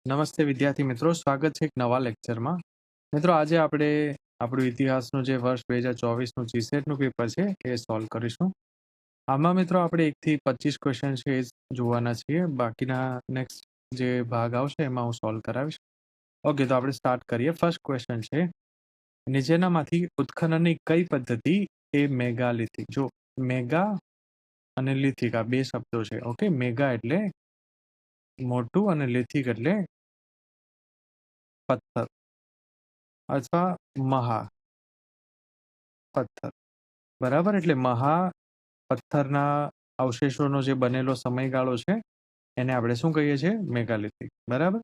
નમસ્તે વિદ્યાર્થી મિત્રો, સ્વાગત છે એક નવા લેક્ચરમાં. મિત્રો, આજે આપણે આપણું ઇતિહાસનું જે વર્ષ 2024નું જીસેટનું પેપર છે એ સોલ્વ કરીશું. આમાં મિત્રો આપણે 1 થી 25 ક્વેશ્ચન છે એ જોવાના છીએ. બાકીના નેક્સ્ટ જે ભાગ આવશે એમાં હું સોલ્વ કરાવીશ. ઓકે, તો આપણે સ્ટાર્ટ કરીએ. ફર્સ્ટ ક્વેશ્ચન છે, નીચેનામાંથી ઉત્ખનનની કઈ પદ્ધતિ એ મેગાલિથિક? જો મેગા અને લિથિક આ બે શબ્દો છે. ઓકે, મેગા એટલે મોટું અને લિથિક એટલે પથ્થર અથવા મહા પથ્થર. બરાબર, એટલે મહા પથ્થરના અવશેષોનો જે બનેલો સમયગાળો છે એને આપણે શું કહીએ છીએ? મેગાલિથિક. બરાબર.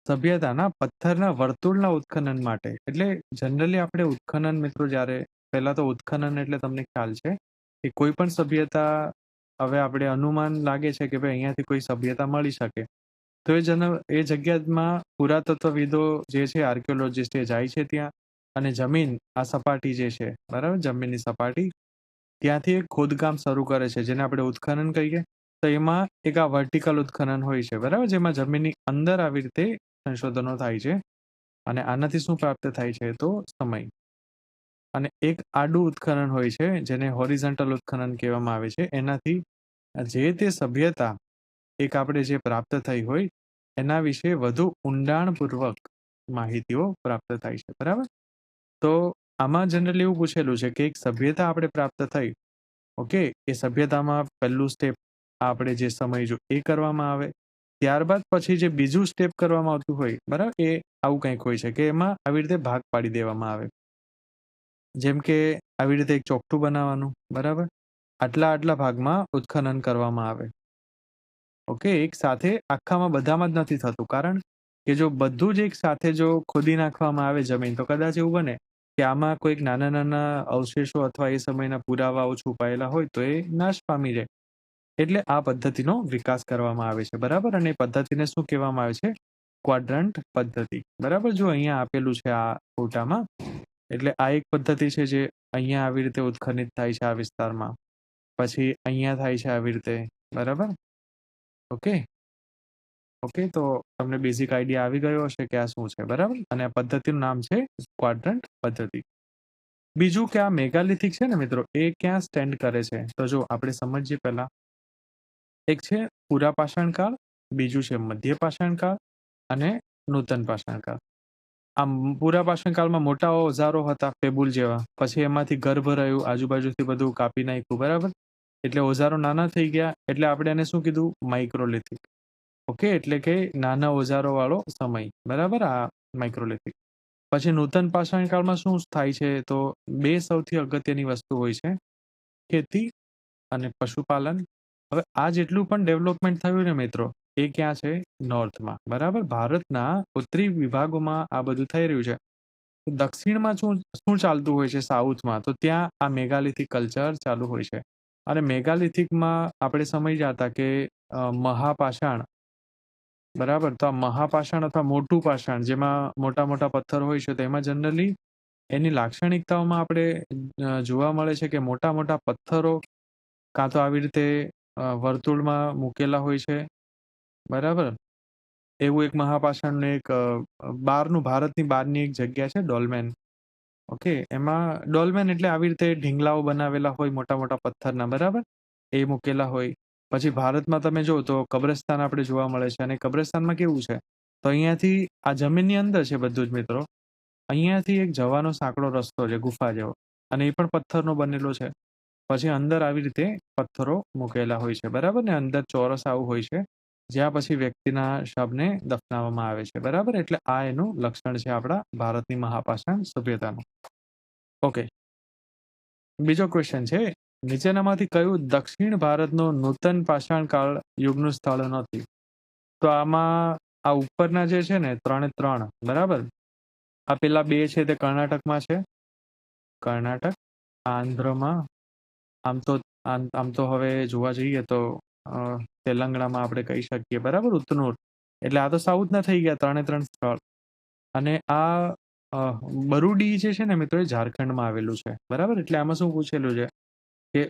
સભ્યતાના પથ્થરના વર્તુળના ઉત્ખનન માટે, એટલે જનરલી આપણે ઉત્ખનન મિત્રો જ્યારે પહેલા તો ઉત્ખનન એટલે તમને ખ્યાલ છે કે કોઈ પણ સભ્યતા, હવે આપણે અનુમાન લાગે છે કે ભાઈ અહીંયાથી કોઈ સભ્યતા મળી શકે, તો એ જગ્યામાં પુરાતત્વવિદો જે છે, આર્કિયોલોજિસ્ટ, એ જાય છે ત્યાં અને જમીન, આ સપાટી જે છે, બરાબર, જમીનની સપાટી, ત્યાંથી એક ખોદકામ શરૂ કરે છે જેને આપણે ઉત્ખનન કહીએ. તો એમાં એક આ વર્ટિકલ ઉત્ખનન હોય છે, બરાબર, જેમાં જમીનની અંદર આવી રીતે સંશોધનો થાય છે અને આનાથી શું પ્રાપ્ત થાય છે? તો સમય. અને એક આડું ઉત્ખનન હોય છે જેને હોરિઝોન્ટલ ઉત્ખનન કહેવામાં આવે છે. એનાથી જે તે સભ્યતા એક આપણે જે પ્રાપ્ત થઈ હોય એના વિશે વધુ ઊંડાણપૂર્વક માહિતીઓ પ્રાપ્ત થાય છે. બરાબર. તો આમાં જનરલી એવું પૂછેલું છે કે એક સભ્યતા આપણે પ્રાપ્ત થઈ, ઓકે, એ સભ્યતામાં પહેલું સ્ટેપ આપણે જે સમય એ કરવામાં આવે, ત્યારબાદ પછી જે બીજું સ્ટેપ કરવામાં આવતું હોય, બરાબર, એ આવું કંઈક હોય છે કે એમાં આવી રીતે ભાગ પાડી દેવામાં આવે. જેમ કે આવી રીતે એક ચોકઠું બનાવવાનું, બરાબર, આટલા ભાગમાં ઉત્ખનન કરવામાં આવે. ઓકે, એક સાથે આખામાં બધામાં જ નથી થતું, કારણ કે જો બધું જ એક સાથે જો ખોદી નાખવામાં આવે જમીન, તો કદાચ એવું બને કે આમાં કોઈક નાના અવશેષો અથવા એ સમયના પુરાવાઓ છુપાયેલા હોય તો એ નાશ પામી જાય. એટલે આ પદ્ધતિનો વિકાસ કરવામાં આવે છે. બરાબર. અને એ પદ્ધતિને શું કહેવામાં આવે છે? ક્વાડ્રન્ટ પદ્ધતિ. બરાબર. જો અહીંયા આપેલું છે આ ફોટામાં, એટલે આ એક પદ્ધતિ છે જે અહીંયા આવી રીતે ઉત્ખનિત થાય છે આ વિસ્તારમાં, પછી અહીંયા થાય છે આવી રીતે. બરાબર. ઓકે, તો તમને બેઝિક આઈડિયા આવી ગયો હશે કે આ શું છે. બરાબર. અને આ પદ્ધતિનું નામ છે ક્વાડ્રન્ટ પદ્ધતિ. બીજું કે આ મેગાલિથિક છે ને મિત્રો, એ ક્યાં સ્ટેન્ડ કરે છે? તો જો આપણે સમજીએ પહેલા, એક છે પુરા પાષાણકાળ, બીજું છે મધ્ય પાષાણકાળ અને નૂતન પાષાણકાળ. આમ પુરા પાષાણકાળમાં મોટા ઓજારો હતા, પેબુલ જેવા, પછી એમાંથી ગર્ભ રહ્યું, આજુબાજુથી બધું કાપી નાખ્યું, બરાબર, એટલે ઓજારો નાના થઈ ગયા, એટલે આપણે એને શું કીધું? માઇક્રોલિથિક. ઓકે, એટલે કે નાના ઓજારો વાળો સમય. બરાબર, આ માઇક્રોલિથિક. પછી નૂતન પાષાણકાળમાં શું થાય છે? તો બે સૌથી અગત્યની વસ્તુ હોય છે, ખેતી અને પશુપાલન. હવે આ જેટલું પણ ડેવલપમેન્ટ થયું ને મિત્રો, એ ક્યાં છે? નોર્થમાં. બરાબર, ભારતના ઉત્તરી વિભાગોમાં આ બધું થઈ રહ્યું છે. દક્ષિણમાં શું ચાલતું હોય છે? સાઉથમાં. તો ત્યાં આ મેગાલિથિક કલ્ચર ચાલુ હોય છે. અને મેગાલિથિકમાં આપણે સમજ્યા હતા કે મહાપાષાણ, બરાબર, તો આ મહાપાષાણ અથવા મોટું પાષાણ, જેમાં મોટા મોટા પથ્થર હોય છે, તો એમાં જનરલી એની લાક્ષણિકતાઓમાં આપણે જોવા મળે છે કે મોટા મોટા પથ્થરો કાં તો આવી રીતે વર્તુળમાં મૂકેલા હોય છે. બરાબર. એવું એક મહાપાષાણનું એક ભારતની બહારની એક જગ્યા છે ડોલમેન. ઓકે, એમાં ડોલમેન એટલે આવી રીતે ઢીંગલાઓ બનાવેલા હોય મોટા મોટા પથ્થરના, બરાબર, એ મૂકેલા હોય. પછી ભારતમાં તમે જો તો કબ્રસ્તાન આપણે જોવા મળે છે. અને કબ્રસ્તાનમાં કેવું છે? તો અહીંયાથી આ જમીનની અંદર છે બધું જ મિત્રો, અહીંયાથી એક જવાનો સાંકડો રસ્તો છે, ગુફા જેવો, અને એ પણ પથ્થરનો બનેલો છે. પછી અંદર આવી રીતે પથ્થરો મૂકેલા હોય છે. બરાબર. ને અંદર ચોરસ આવું હોય છે, જ્યાં પછી વ્યક્તિના શબને દફનાવવામાં આવે છે. બરાબર. એટલે આ એનું લક્ષણ છે આપણા ભારતની મહાપાષાણ સભ્યતાનું. ઓકે, બીજો ક્વેશ્ચન છે, નીચેનામાંથી કયું દક્ષિણ ભારતનું નૂતન પાષાણ કાળ યુગનું સ્થળ નથી? તો આમાં આ ઉપરના જે છે ને 3 બરાબર, આ પેલા બે છે તે કર્ણાટકમાં છે, કર્ણાટક, આંધ્રમાં, આમ તો હવે જોવા જઈએ તો તેલંગાણામાં આપણે કહી શકીએ. બરાબર, ઉત્તનૂર. એટલે આ તો સાઉથના થઈ ગયા 3 સ્થળ. અને આ બરુડી જે છે ને મિત્રો, એ ઝારખંડમાં આવેલું છે. બરાબર. એટલે આમાં શું પૂછેલું છે કે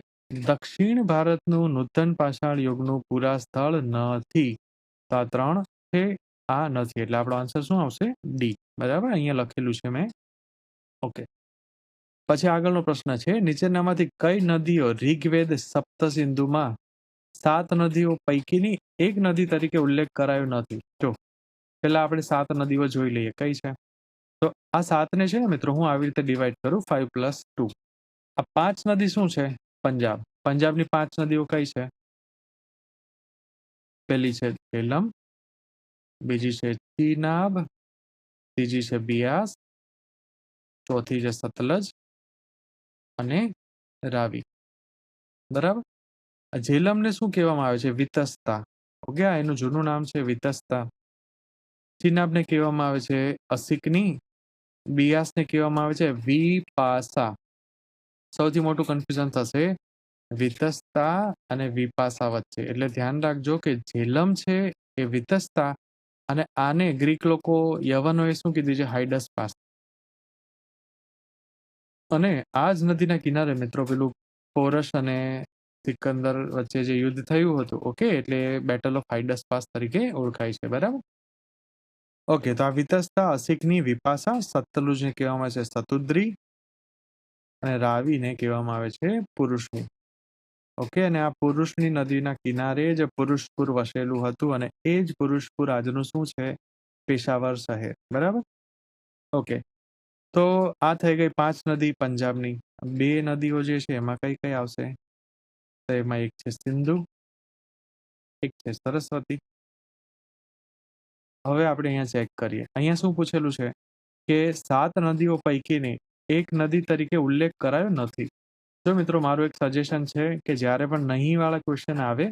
દક્ષિણ ભારતનું નૂતન પાષાણ યુગનું પૂરા સ્થળ નથી. તો આ 3 છે આ નથી, એટલે આપણો આન્સર શું આવશે? ડી. બરાબર, અહીંયા લખેલું છે મેં. ઓકે, પછી આગળનો પ્રશ્ન છે, નીચેનામાંથી કઈ નદીઓ ઋગ્વેદ સપ્તસિંધુમાં 7 નદીઓ પૈકીની એક નદી તરીકે ઉલ્લેખ કરાયો નથી? જો પેલા આપણે 7 નદીઓ જોઈ લઈએ કઈ છે. તો આ 7 ને છે ને મિત્રો, હું આવી રીતે ડિવાઈડ કરું 5+2. આ 5 નદી શું છે? પંજાબ. પંજાબની 5 નદીઓ કઈ છે? પહેલી છે ઝેલમ, બીજી છે ચીનાબ, ત્રીજી છે બિયાસ, ચોથી છે સતલજ અને રાવી. બરાબર. ઝેલમને શું કહેવામાં આવે છે? વિતસ્તા. ઓકે, આ એનું જૂનું નામ છે વિતસ્તા. ચીનાબને કહેવામાં આવે છે અસિકની, બિયાસને કહેવામાં આવે છે વિપાસા. સૌથી મોટું કન્ફ્યુઝન થશે વિતસ્તા અને વિપાસા વચ્ચે, એટલે ધ્યાન રાખજો કે ઝેલમ છે એ વિતસ્તા અને આને ગ્રીક લોકો યવનોએ શું કીધું છે? હાઇડસ્પાસ. અને આ જ નદીના કિનારે મિત્રો પેલું પોરસ અને સિકંદર વચ્ચે જે યુદ્ધ થયું હતું, ઓકે, એટલે બેટલ ઓફ હાઇડસ્પાસ તરીકે ઓળખાય છે. બરાબર. ઓકે, તો આ વિતસ્તા, અસિકની, વિપાસા, સતલુજને કહેવામાં આવે છે સતુદ્રી અને રાવીને કહેવામાં આવે છે પુરુષની. ઓકે, અને આ પુરુષની નદીના કિનારે જ પુરુષપુર વસેલું હતું અને એ જ પુરુષપુર આજનું શું છે? પેશાવર શહેર. બરાબર. ઓકે, તો આ થઈ ગઈ 5 નદી પંજાબની. 2 નદીઓ જે છે એમાં કઈ કઈ આવશે? તો એમાં એક છે સિંધુ, એક છે સરસ્વતી. હવે આપણે અહીંયા ચેક કરીએ. અહીંયા શું પૂછેલું છે કે 7 નદીઓ પૈકીની એક નદી તરીકે ઉલ્લેખ કરાયો નથી. જો મિત્રો, મારું એક સજેશન છે કે જ્યારે પણ નહીં વાળા ક્વેશ્ચન આવે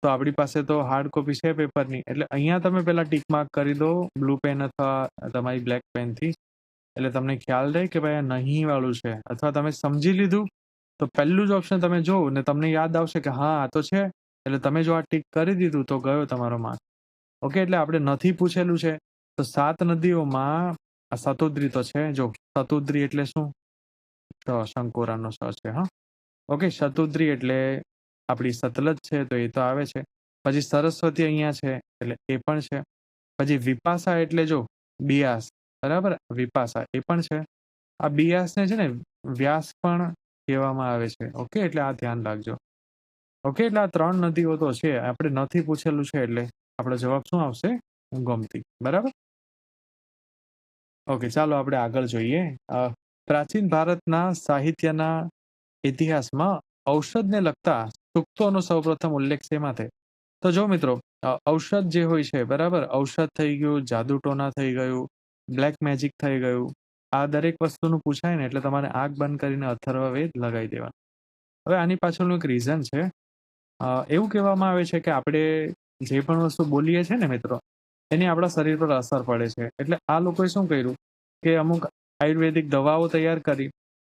તો આપણી પાસે તો હાર્ડ કોપી છે પેપરની, એટલે અહીંયા તમે પહેલા ટીક માર્ક કરી દો બ્લુ પેન અથવા તમારી બ્લેક પેનથી, એટલે તમને ખ્યાલ રહે કે ભાઈ આ નહીં વાળું છે. અથવા તમે સમજી લીધું તો પહેલું જ ઓપ્શન તમે જોવો ને તમને યાદ આવશે કે હા આ તો છે, એટલે તમે જો આ ટીક કરી દીધું તો ગયો તમારો માર્ક. ઓકે, એટલે આપણે નથી પૂછેલું છે. તો 7 નદીઓમાં આ સતોદ્રી તો છે. જો સતોદ્રી એટલે શું? શંકોરાનો સ છે. હા, ઓકે, શતુદ્રી એટલે આપણી સતલજ છે, તો એ તો આવે છે. પછી સરસ્વતી અહીંયા છે એટલે એ પણ છે. પછી વિપાસા એટલે જો બિયાસ. બરાબર, વિપાસા એ પણ છે. આ બિયાસને છે ને વ્યાસ પણ કહેવામાં આવે છે. ઓકે, એટલે આ ધ્યાન રાખજો. ઓકે, એટલે આ 3 નદીઓ તો છે, આપણે નથી પૂછેલું છે, એટલે આપણો જવાબ શું આવશે? ગોમતી. બરાબર. ઓકે, ચાલો આપણે આગળ જોઈએ. પ્રાચીન ભારતના સાહિત્યના ઇતિહાસમાં ઔષધને લગતા સૂક્તોનો સૌપ્રથમ ઉલ્લેખ શેમાં થાય? તો જો મિત્રો, ઔષધ જે હોય છે, બરાબર, ઔષધ થઈ ગયું, જાદુટોના થઈ ગયું, બ્લેક મેજિક થઈ ગયું, આ દરેક વસ્તુનું પૂછાય ને એટલે તમારે આંખ બંધ કરીને અથર્વવેદ લગાવી દેવાનું. હવે આની પાછળનું એક રીઝન છે. એવું કહેવામાં આવે છે કે આપણે જે પણ વસ્તુ બોલીએ છીએ ને મિત્રો, એની આપણા શરીર પર અસર પડે છે. એટલે આ લોકોએ શું કર્યું કે અમુક આયુર્વેદિક દવાઓ તૈયાર કરી.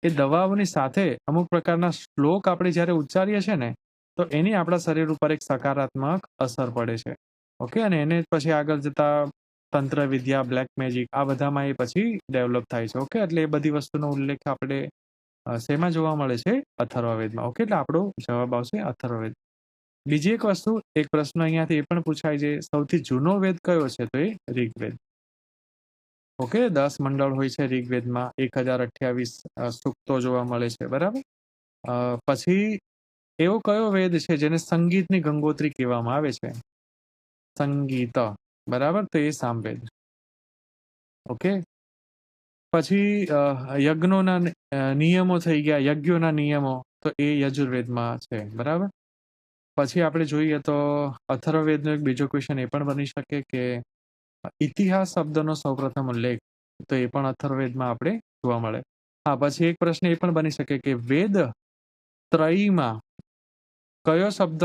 એ દવાઓની સાથે અમુક પ્રકારના શ્લોક આપણે જ્યારે ઉચ્ચારીએ છીએ ને, તો એની આપણા શરીર ઉપર એક સકારાત્મક અસર પડે છે. ઓકે, અને એને પછી આગળ જતા તંત્ર વિદ્યા, બ્લેક મેજિક, આ બધામાં એ પછી ડેવલપ થાય છે. ઓકે, એટલે એ બધી વસ્તુનો ઉલ્લેખ આપણે શેમાં જોવા મળે છે? અથર્વવેદમાં. ઓકે, એટલે આપણો જવાબ આવશે અથર્વવેદ. બીજી એક વસ્તુ, એક પ્રશ્ન અહીંયાથી એ પણ પૂછાય છે, સૌથી જૂનો વેદ કયો છે? તો એ ઋગ્વેદ. ઓકે, 10 મંડળ હોય છે ઋગ્વેદમાં, 1028 સૂક્તો જોવા મળે છે. બરાબર. પછી એવો કયો વેદ છે જેને સંગીતની ગંગોત્રી કહેવામાં આવે છે? સંગીત. બરાબર, તો એ સામવેદ. ઓકે, પછી યજ્ઞોના નિયમો થઈ ગયા, યજ્ઞોના નિયમો, તો એ યજુર્વેદમાં છે. બરાબર. પછી આપણે જોઈએ તો અથર્વવેદનો એક બીજો ક્વેશ્ચન એ પણ બની શકે કે ઇતિહાસ શબ્દનો સૌપ્રથમ ઉલ્લેખ, તો એ પણ અથર્વવેદમાં આપણે જોવા મળે. હા, પછી એક પ્રશ્ન એ પણ બની શકે કે વેદ ત્રયીમાં કયો શબ્દ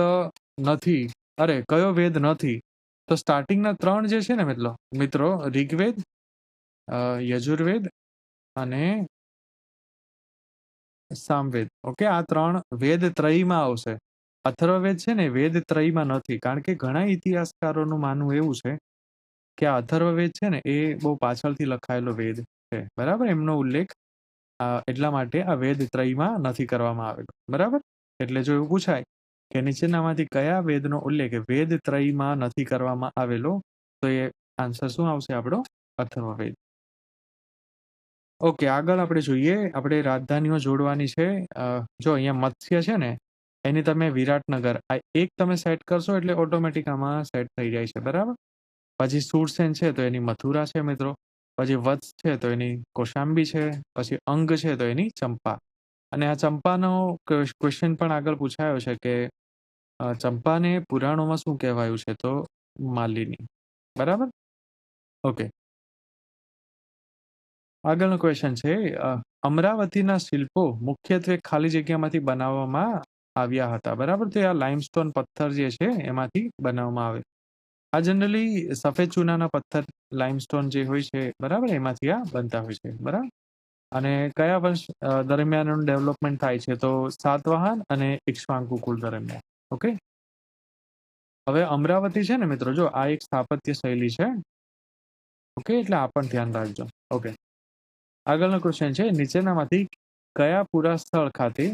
નથી, કયો વેદ નથી? તો સ્ટાર્ટિંગના 3 જે છે ને મિત્રો, ઋગ્વેદ, યજુર્વેદ અને સામવેદ. ઓકે, આ 3 વેદ ત્રયીમાં આવશે. અથર્વવેદ છે ને વેદ ત્રયીમાં નથી, કારણ કે ઘણા ઇતિહાસકારોનું માનવું એવું છે કે આ અથર્વવેદ છે ને એ બહુ પાછળથી લખાયેલો વેદ છે. બરાબર, એમનો ઉલ્લેખ એટલા માટે આ વેદ ત્રયીમાં નથી કરવામાં આવેલો. બરાબર. એટલે જો એવું પૂછાય કે નીચેનામાંથી કયા વેદનો ઉલ્લેખ વેદ ત્રયીમાં નથી કરવામાં આવેલો, તો એ આન્સર શું આવશે આપણો? અથર્વવેદ. ઓકે, આગળ આપણે જોઈએ. આપણે રાજધાનીઓ જોડવાની છે. જો અહીંયા મત્સ્ય છે ને, એની તમે વિરાટનગર આ એક તમે સેટ કરશો એટલે ઓટોમેટિક આમાં સેટ થઈ જાય છે. બરાબર. પછી સુરસેન છે તો એની મથુરા છે મિત્રો. પછી વત્સ છે તો એની કૌશાંબી છે. પછી અંગ છે તો એની ચંપા. અને આ ચંપાનો ક્વેશ્ચન પણ આગળ પૂછાયો છે કે ચંપાને પુરાણોમાં શું કહેવાયું છે? તો માલિની. બરાબર. ઓકે, આગળનો ક્વેશ્ચન છે અમરાવતીના શિલ્પો મુખ્યત્વે ખાલી જગ્યામાંથી બનાવવામાં આવ્યા હતા. બરાબર. તો આ લાઇમસ્ટોન પથ્થર જે છે એમાંથી બનાવવામાં આવે. આ જનરલી સફેદ ચૂનાના પથ્થર લાઇમસ્ટોન જે હોય છે બરાબર એમાંથી આ બનતા હોય છે. બરાબર. અને કયા વર્ષ દરમિયાન એનું ડેવલપમેન્ટ થાય છે? તો સાતવાહન અને ઇક્ષ્વાકુ કુળ દરમિયાન. ઓકે, હવે અમરાવતી છે ને મિત્રો, જો આ એક સ્થાપત્ય શૈલી છે. ઓકે, એટલે આ પણ ધ્યાન રાખજો. ઓકે, આગળનો ક્વેશ્ચન છે નીચેનામાંથી કયા પુરા સ્થળ ખાતે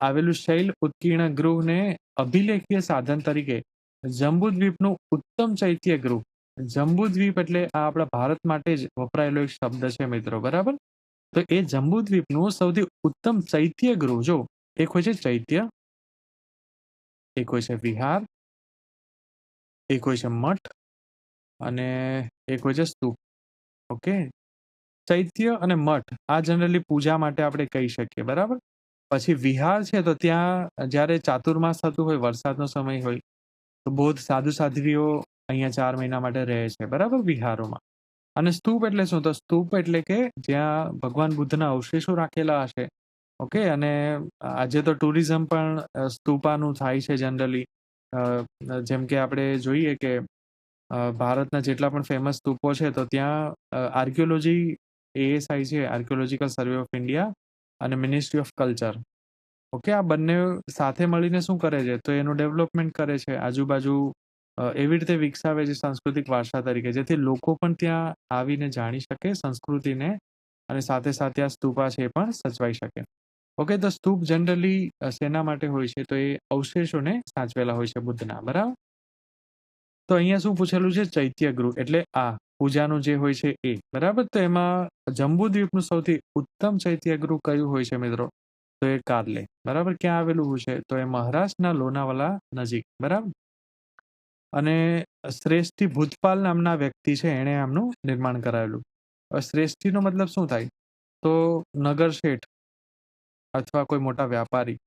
આવેલું શૈલ ઉત્કીર્ણ ગૃહને અભિલેખીય સાધન તરીકે જંબુદ્વીપનું ઉત્તમ ચૈત્ય ગૃહ. જંબુદ્વીપ એટલે આ આપણા ભારત માટે જ વપરાયેલો એક શબ્દ છે મિત્રો. બરાબર. તો એ જંબુદ્વીપનું સૌથી ઉત્તમ ચૈત્ય ગૃહ, જો એક હોય છે ચૈત્ય, એક હોય છે વિહાર, એક હોય છે મઠ અને એક હોય છે સ્તૂપ. ઓકે, ચૈત્ય અને મઠ આ જનરલી પૂજા માટે આપણે કહી શકીએ. બરાબર. પછી વિહાર છે તો ત્યાં જ્યારે ચાતુર્માસ થતું હોય, વરસાદનો સમય હોય, તો બૌદ્ધ સાધુ સાધ્વીઓ અહીંયા 4 મહિના માટે રહે છે. બરાબર, વિહારોમાં. અને સ્તૂપ એટલે શું? તો સ્તૂપ એટલે કે જ્યાં ભગવાન બુદ્ધના અવશેષો રાખેલા હશે. ઓકે, અને આજે તો ટુરિઝમ પણ સ્તૂપાનું થાય છે જનરલી. જેમ કે આપણે જોઈએ કે ભારતના જેટલા પણ ફેમસ સ્તૂપો છે તો ત્યાં આર્કિયોલોજી ASI છે, આર્કિયોલોજીકલ સર્વે ઓફ ઇન્ડિયા, અને મિનિસ્ટ્રી ઓફ કલ્ચર. ઓકે, આ બંને સાથે મળીને શું કરે છે? તો એનું ડેવલપમેન્ટ કરે છે. આજુબાજુ એવી રીતે વિકસાવે છે સાંસ્કૃતિક વારસા તરીકે, જેથી લોકો પણ ત્યાં આવીને જાણી શકે સંસ્કૃતિને, અને સાથે સાથે આ સ્તૂપા છે એ પણ સચવાઈ શકે. ઓકે, તો સ્તૂપ જનરલી શેના માટે હોય છે? તો એ અવશેષોને સાચવેલા હોય છે બુદ્ધના. બરાબર. તો અહીંયા શું પૂછેલું છે? ચૈત્ય ગૃહ એટલે આ પૂજાનું જે હોય છે એ. બરાબર. તો એમાં જંબુદ્વીપનું સૌથી ઉત્તમ ચૈત્ય ગૃહ કયું હોય છે મિત્રો? તો એ કાર્લે. બરાબર. ક્યાં આવેલું છે? તો એ મહારાષ્ટ્રના લોનાવાલા નજીક. બરાબર. અને શ્રેષ્ઠી ભૂતપાલ નામના વ્યક્તિ છે, એણે આમનું નિર્માણ કરાવેલું. શ્રેષ્ઠીનો મતલબ શું થાય? તો નગર શેઠ અથવા કોઈ મોટા વ્યાપારી.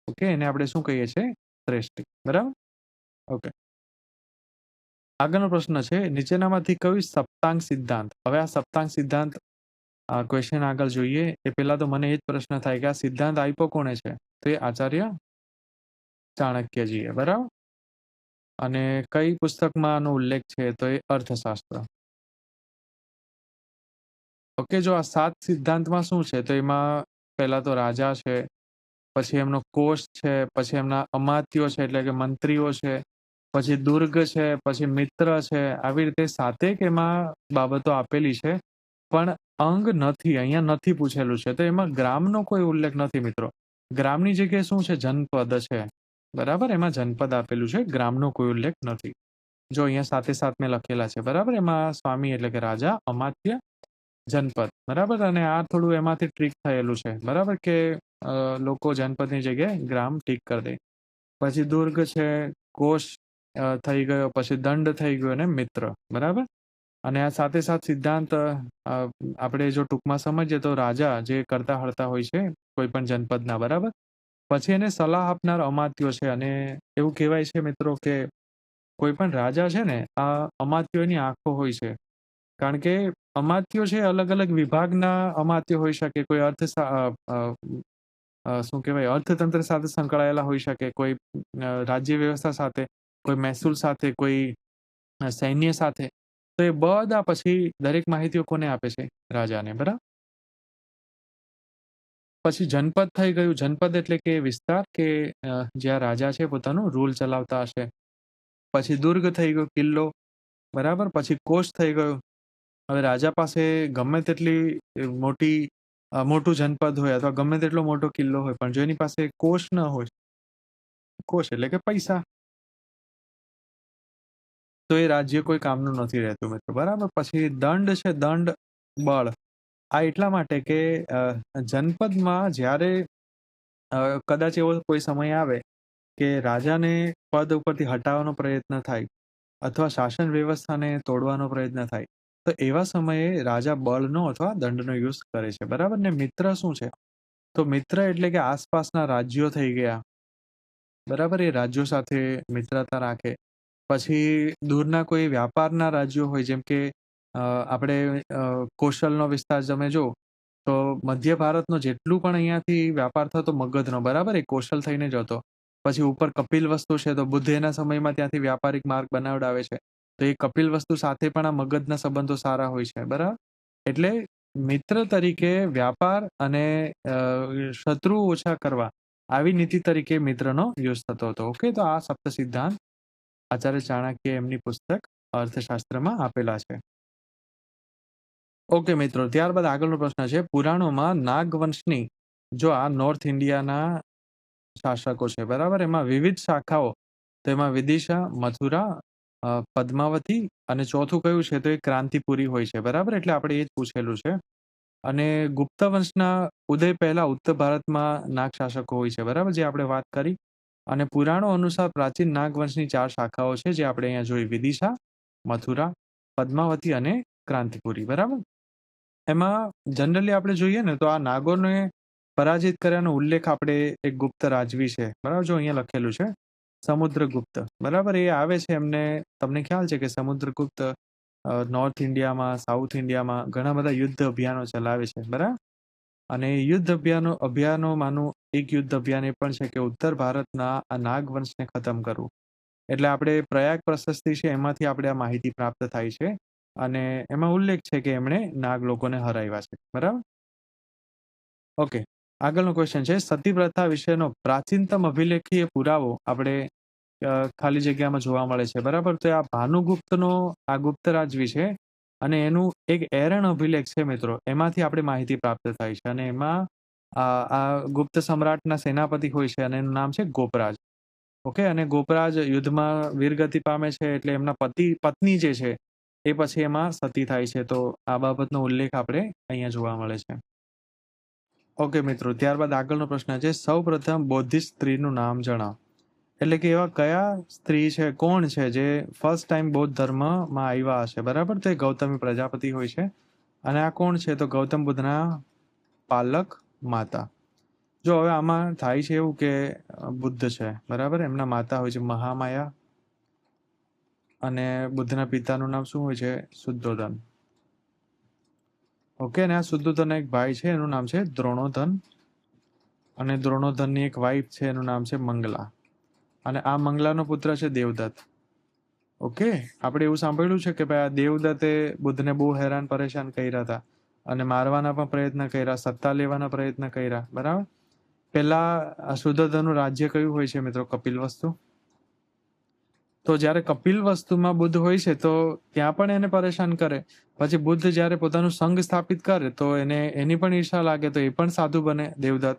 ઓકે, એને આપણે શું કહીએ છીએ? શ્રેષ્ઠી. બરાબર. ઓકે, આગળનો પ્રશ્ન છે નીચેનામાંથી કયું સપ્તાંગ સિદ્ધાંત? હવે આ સપ્તાંગ સિદ્ધાંત ક્વેશ્ચન આગળ જોઈએ એ પહેલા તો મને એ જ પ્રશ્ન થાય કે આ સિદ્ધાંત આપ્યો કોણે છે? તો એ આચાર્ય ચાણક્યજીએ. બરાબર. અને કઈ પુસ્તકમાં આનો ઉલ્લેખ છે? તો એ અર્થશાસ્ત્ર. ઓકે, જો આ 7 સિદ્ધાંતમાં શું છે? તો એમાં પહેલા તો રાજા છે, પછી એમનો કોષ છે, પછી એમના અમાત્યો છે એટલે કે મંત્રીઓ છે, પછી દુર્ગ છે, પછી મિત્ર છે. આવી રીતે 7 એમાં બાબતો આપેલી છે. પણ અંગ નથી, અહીંયા નથી પૂછેલું છે. તો એમાં ગ્રામનો કોઈ ઉલ્લેખ નથી મિત્રો. ગ્રામની જગ્યાએ શું છે? જનપદ છે. બરાબર. એમાં જનપદ આપેલું છે, ગ્રામનો કોઈ ઉલ્લેખ નથી. જો અહીંયા 7 મેં લખેલા છે. બરાબર. એમાં સ્વામી એટલે કે રાજા, અમાત્ય, જનપદ. બરાબર. અને આ થોડું એમાંથી ટ્રીક થયેલું છે. બરાબર, કે લોકો જનપદની જગ્યાએ ગ્રામ ટીક કરી દે. પછી દુર્ગ છે, કોષ થઈ ગયો, પછી દંડ થઈ ગયો, અને મિત્ર. બરાબર. અને આ 7 સિદ્ધાંત આપણે જો ટૂંકમાં સમજીએ તો રાજા જે કરતા હળતા હોય છે કોઈ પણ જનપદના. બરાબર. પછી એને સલાહ આપનાર અમાત્યો છે. અને એવું કહેવાય છે મિત્રો કે કોઈ પણ રાજા છે ને, આ અમાત્યોની આંખો હોય છે. કારણ કે અમાત્યો છે અલગ અલગ વિભાગના અમાત્યો હોઈ શકે. કોઈ શું કહેવાય, અર્થતંત્ર સાથે સંકળાયેલા હોઈ શકે, કોઈ રાજ્ય વ્યવસ્થા સાથે, કોઈ મહેસૂલ સાથે, કોઈ સૈન્ય સાથે. તો એ બધા પછી દરેક માહિતીઓ કોને આપે છે? રાજાને. બરાબર. પછી જનપદ થઈ ગયું. જનપદ એટલે કે વિસ્તાર કે જ્યાં રાજા છે પોતાનું રૂલ ચલાવતા હશે. પછી દુર્ગ થઈ ગયો, કિલ્લો. બરાબર. પછી કોષ થઈ ગયો. હવે રાજા પાસે ગમે તેટલી મોટું જનપદ હોય અથવા ગમે તેટલો મોટો કિલ્લો હોય, પણ જો એની પાસે કોષ ન હોય, કોષ એટલે કે પૈસા, તો એ રાજ્ય કોઈ કામનું નથી રહેતું મિત્રો, બરાબર. પછી દંડ છે, દંડ બળ, આ એટલા માટે કે જનપદમાં જ્યારે કદાચ એવો કોઈ સમય આવે કે રાજાને પદ ઉપરથી હટાવવાનો પ્રયત્ન થાય અથવા શાસન વ્યવસ્થાને તોડવાનો પ્રયત્ન થાય, તો એવા સમયે રાજા બળનો અથવા દંડનો યુઝ કરે છે, બરાબર. ને મિત્ર શું છે? તો મિત્ર એટલે કે આસપાસના રાજ્યો થઈ ગયા, બરાબર. એ રાજ્યો સાથે મિત્રતા રાખે. પછી દૂરના કોઈ વ્યાપારના રાજ્યો હોય, જેમ કે આપણે કૌશલનો વિસ્તાર તમે જો તો મધ્ય ભારતનો જેટલું પણ અહીંયાથી વ્યાપાર થતો મગધનો, બરાબર, એ કૌશલ થઈને જ હતો. પછી ઉપર કપિલ વસ્તુ છે, તો બુદ્ધ એના સમયમાં ત્યાંથી વ્યાપારિક માર્ગ બનાવડાવે છે, તો એ કપિલ વસ્તુ સાથે પણ આ મગધના સંબંધો સારા હોય છે, બરાબર. એટલે મિત્ર તરીકે વ્યાપાર અને શત્રુ ઓછા કરવા આવી નીતિ તરીકે મિત્રનો યુઝ થતો હતો. ઓકે, તો આ સપ્ત સિદ્ધાંત આચાર્ય ચાણક્ય એમની પુસ્તક અર્થશાસ્ત્રમાં આપેલા છે. ઓકે મિત્રો, ત્યારબાદ આગળનો પ્રશ્ન છે, પુરાણોમાં નાગવંશની, જો આ નોર્થ ઇન્ડિયાના શાસકો છે, બરાબર, એમાં વિવિધ શાખાઓ, તો એમાં વિદિશા, મથુરા, પદ્માવતી અને ચોથું કયું છે તો એ ક્રાંતિપુરી હોય છે, બરાબર. એટલે આપણે એ જ પૂછેલું છે. અને ગુપ્ત વંશના ઉદય પહેલા ઉત્તર ભારતમાં નાગ શાસકો હોય છે, બરાબર, જે આપણે વાત કરી. અને પુરાણો અનુસાર પ્રાચીન નાગવંશની 4 શાખાઓ છે, જે આપણે અહીંયા જોઈ: વિદિશા, મથુરા, પદ્માવતી અને ક્રાંતિપુરી, બરાબર. એમાં જનરલી આપણે જોઈએ ને તો આ નાગોને પરાજિત કર્યાનો ઉલ્લેખ આપણે એક ગુપ્ત રાજવી છે, બરાબર, જો અહીંયા લખેલું છે સમુદ્રગુપ્ત, બરાબર. એ આવે છે, એમને તમને ખ્યાલ છે કે સમુદ્રગુપ્ત નોર્થ ઇન્ડિયામાં, સાઉથ ઇન્ડિયામાં ઘણા બધા યુદ્ધ અભિયાનો ચલાવે છે, બરાબર. અને યુદ્ધ અભિયાનોમાંનું એક યુદ્ધ અભિયાન એ પણ છે કે ઉત્તર ભારતના આ નાગવંશને ખતમ કરવું. એટલે આપણે પ્રયાગ પ્રશસ્તિ છે, એમાંથી આપણે આ માહિતી પ્રાપ્ત થાય છે અને એમાં ઉલ્લેખ છે કે એમણે નાગ લોકોને હરાવ્યા છે, બરાબર. ઓકે, આગળનો ક્વેશ્ચન છે, સતી પ્રથા વિશેનો પ્રાચીનતમ અભિલેખીય પુરાવો આપણે ખાલી જગ્યામાં જોવા મળે છે, બરાબર. તો આ ભાનુગુપ્તનો આ ગુપ્ત રાજવી છે અને એનું એક એરણ અભિલેખ છે મિત્રો, એમાંથી આપણે માહિતી પ્રાપ્ત થાય છે. અને એમાં આ ગુપ્ત સમ્રાટના સેનાપતિ હોય છે અને એનું નામ છે ગોપરાજ. ઓકે, અને ગોપરાજ યુદ્ધમાં વીરગતિ પામે છે, એટલે એમના પત્ની જે છે એ પછી એમાં સતી થાય છે. તો આ બાબતનો ઉલ્લેખ આપણે અહીંયા જોવા મળે છે. ઓકે મિત્રો, ત્યારબાદ આગળનો પ્રશ્ન છે, સૌ પ્રથમ બૌદ્ધિસ્ટ સ્ત્રીનું નામ જણાવો. એટલે કે એવા કયા સ્ત્રી છે, કોણ છે જે ફર્સ્ટ ટાઈમ બૌદ્ધ ધર્મમાં આવ્યા હશે, બરાબર. તો એ ગૌતમી પ્રજાપતિ હોય છે. અને આ કોણ છે તો ગૌતમ બુદ્ધના પાલક માતા. જો હવે આમાં થાય છે એવું કે બુદ્ધ છે, બરાબર, એમના માતા હોય છે મહામાયા અને બુદ્ધના પિતાનું નામ શું હોય છે? શુદ્ધોધન. ઓકે, અને આ શુદ્ધોધનના એક ભાઈ છે, એનું નામ છે દ્રોણોધન. અને દ્રોણોધનની એક વાઇફ છે, એનું નામ છે મંગલા. અને આ મંગલાનો પુત્ર છે દેવદત્ત. ઓકે, આપણે એવું સાંભળ્યું છે કે ભાઈ આ દેવદત્તે બુદ્ધને બહુ હેરાન પરેશાન કર્યા હતા અને મારવાના પણ પ્રયત્ન કર્યા, સત્તા લેવાના પ્રયત્ન કર્યા, બરાબર. પહેલા આ શુદ્ધોધનનું રાજ્ય કયું હોય છે મિત્રો? કપિલવસ્તુ. તો જ્યારે કપિલવસ્તુમાં બુદ્ધ હોય છે તો ત્યાં પણ એને પરેશાન કરે. પછી બુદ્ધ જ્યારે પોતાનું સંઘ સ્થાપિત કરે તો એની પણ ઈર્ષા લાગે, તો એ પણ સાધુ બને દેવદત્ત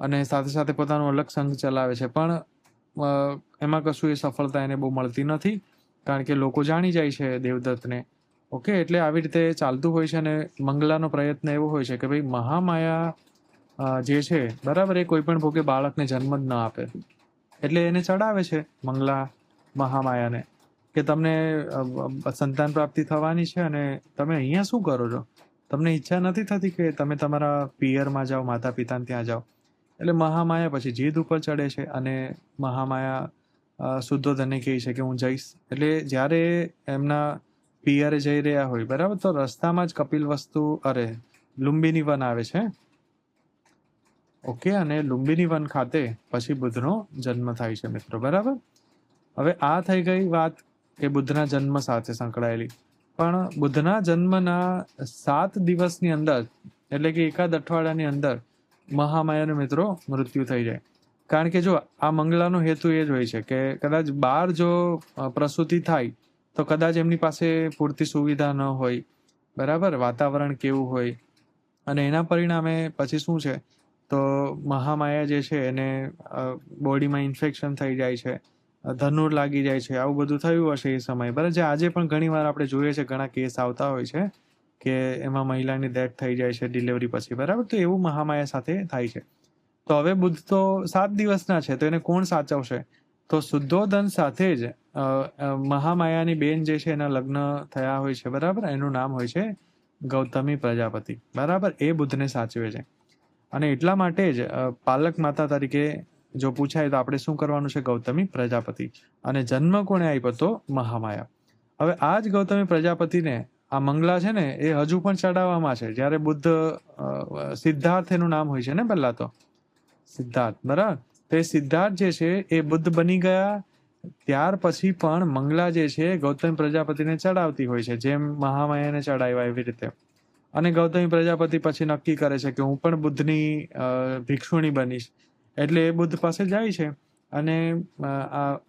અને સાથે સાથે પોતાનું અલગ સંઘ ચલાવે છે. પણ એમાં કશું એ સફળતા એને બહુ મળતી નથી, કારણ કે લોકો જાણી જાય છે દેવદત્તને. ઓકે, એટલે આવી રીતે ચાલતું હોય છે. અને મંગલાનો પ્રયત્ન એવો હોય છે કે ભાઈ મહામાયા જે છે, બરાબર, એ કોઈ પણ ભોગે બાળકને જન્મ જ ન આપે. એટલે એને ચડાવે છે મંગલા મહામાયાને કે તમને સંતાન પ્રાપ્તિ થવાની છે અને તમે અહીંયા શું કરો છો? તમને ઈચ્છા નથી થતી કે તમે તમારા પિયરમાં જાઓ, માતા પિતાને ત્યાં જાઓ? એટલે મહામાયા પછી જીદ ઉપર ચડે છે અને મહામાયા શુદ્ધોધનને કહે છે કે હું જઈશ. એટલે જ્યારે એમના પિયરે જઈ રહ્યા હોય, બરાબર, તો રસ્તામાં જ કપિલવસ્તુ લુંબિની વન આવે છે. ઓકે, અને લુંબિની વન ખાતે પછી બુદ્ધનો જન્મ થાય છે મિત્રો, બરાબર. હવે આ થઈ ગઈ વાત કે બુદ્ધના જન્મ સાથે સંકળાયેલી. પણ બુદ્ધના જન્મના 7 દિવસની અંદર, એટલે કે એકાદ અઠવાડિયાની અંદર મહામાયાનું મિત્રો મૃત્યુ થઈ જાય. કારણ કે જો આ મંગલાનો હેતુ એ જ હોય છે કે કદાચ બહાર જો પ્રસૂતિ થાય તો કદાચ એમની પાસે પૂરતી સુવિધા ન હોય, બરાબર, વાતાવરણ કેવું હોય, અને એના પરિણામે પછી શું છે તો મહામાયા જે છે એને બોડીમાં ઇન્ફેક્શન થઈ જાય છે ધનુર લાગી જાય છે, આવું બધું થયું હશે એ સમયે. બરાબર, જે આજે પણ ઘણી વાર આપણે જોઈએ છે, ઘણા કેસ આવતા હોય છે કે એમાં મહિલાની ડેથ થઈ જાય છે ડિલિવરી પછી. બરાબર, તો એવું મહામાયા સાથે થાય છે. તો હવે બુદ્ધ તો 7 દિવસના છે, તો એને કોણ સાચવશે? તો શુદ્ધોધન સાથે જ મહામાયાની બેન જે છે એના લગ્ન થયા હોય છે. બરાબર, એનું નામ હોય છે ગૌતમી પ્રજાપતિ. બરાબર, એ બુદ્ધને સાચવે છે. અને એટલા માટે જ પાલક માતા તરીકે જો પૂછાય તો આપણે શું કરવાનું છે? ગૌતમી પ્રજાપતિ. અને જન્મ કોણે આપ્યો? તો મહામાયા. હવે આ જ ગૌતમી પ્રજાપતિને આ મંગલા છે ને એ હજુ પણ ચડાવવામાં છે. જ્યારે બુદ્ધ સિદ્ધાર્થ એનું નામ હોય છે ને, પહેલા તો સિદ્ધાર્થ. બરાબર, તો એ સિદ્ધાર્થ જે છે એ બુદ્ધ બની ગયા ત્યાર પછી પણ મંગલા જે છે ગૌતમી પ્રજાપતિને ચડાવતી હોય છે, જેમ મહામાયાને ચડાવ્યા એવી રીતે. અને ગૌતમી પ્રજાપતિ પછી નક્કી કરે છે કે હું પણ બુદ્ધની ભિક્ષુણી બનીશ. એટલે એ બુદ્ધ પાસે જાય છે અને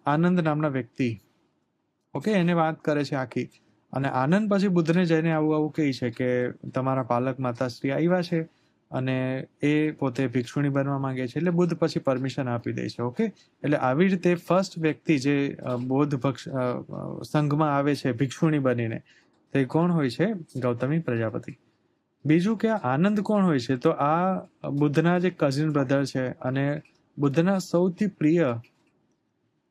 આનંદ નામના વ્યક્તિ, ઓકે, એને વાત કરે છે આખી. અને આનંદ પછી બુદ્ધને જઈને આવું કહે છે કે તમારા પાલક માતાશ્રી આવ્યા છે અને એ પોતે ભિક્ષુણી બનવા માંગે છે. એટલે બુદ્ધ પછી પરમિશન આપી દે છે. ઓકે, એટલે આવી રીતે ફર્સ્ટ વ્યક્તિ જે બૌદ્ધ સંઘમાં આવે છે ભિક્ષુણી બનીને, તે કોણ હોય છે? ગૌતમી પ્રજાપતિ. બીજું કે આનંદ કોણ હોય છે? તો આ બુદ્ધના જે કઝિન બ્રધર છે અને બુદ્ધના સૌથી પ્રિય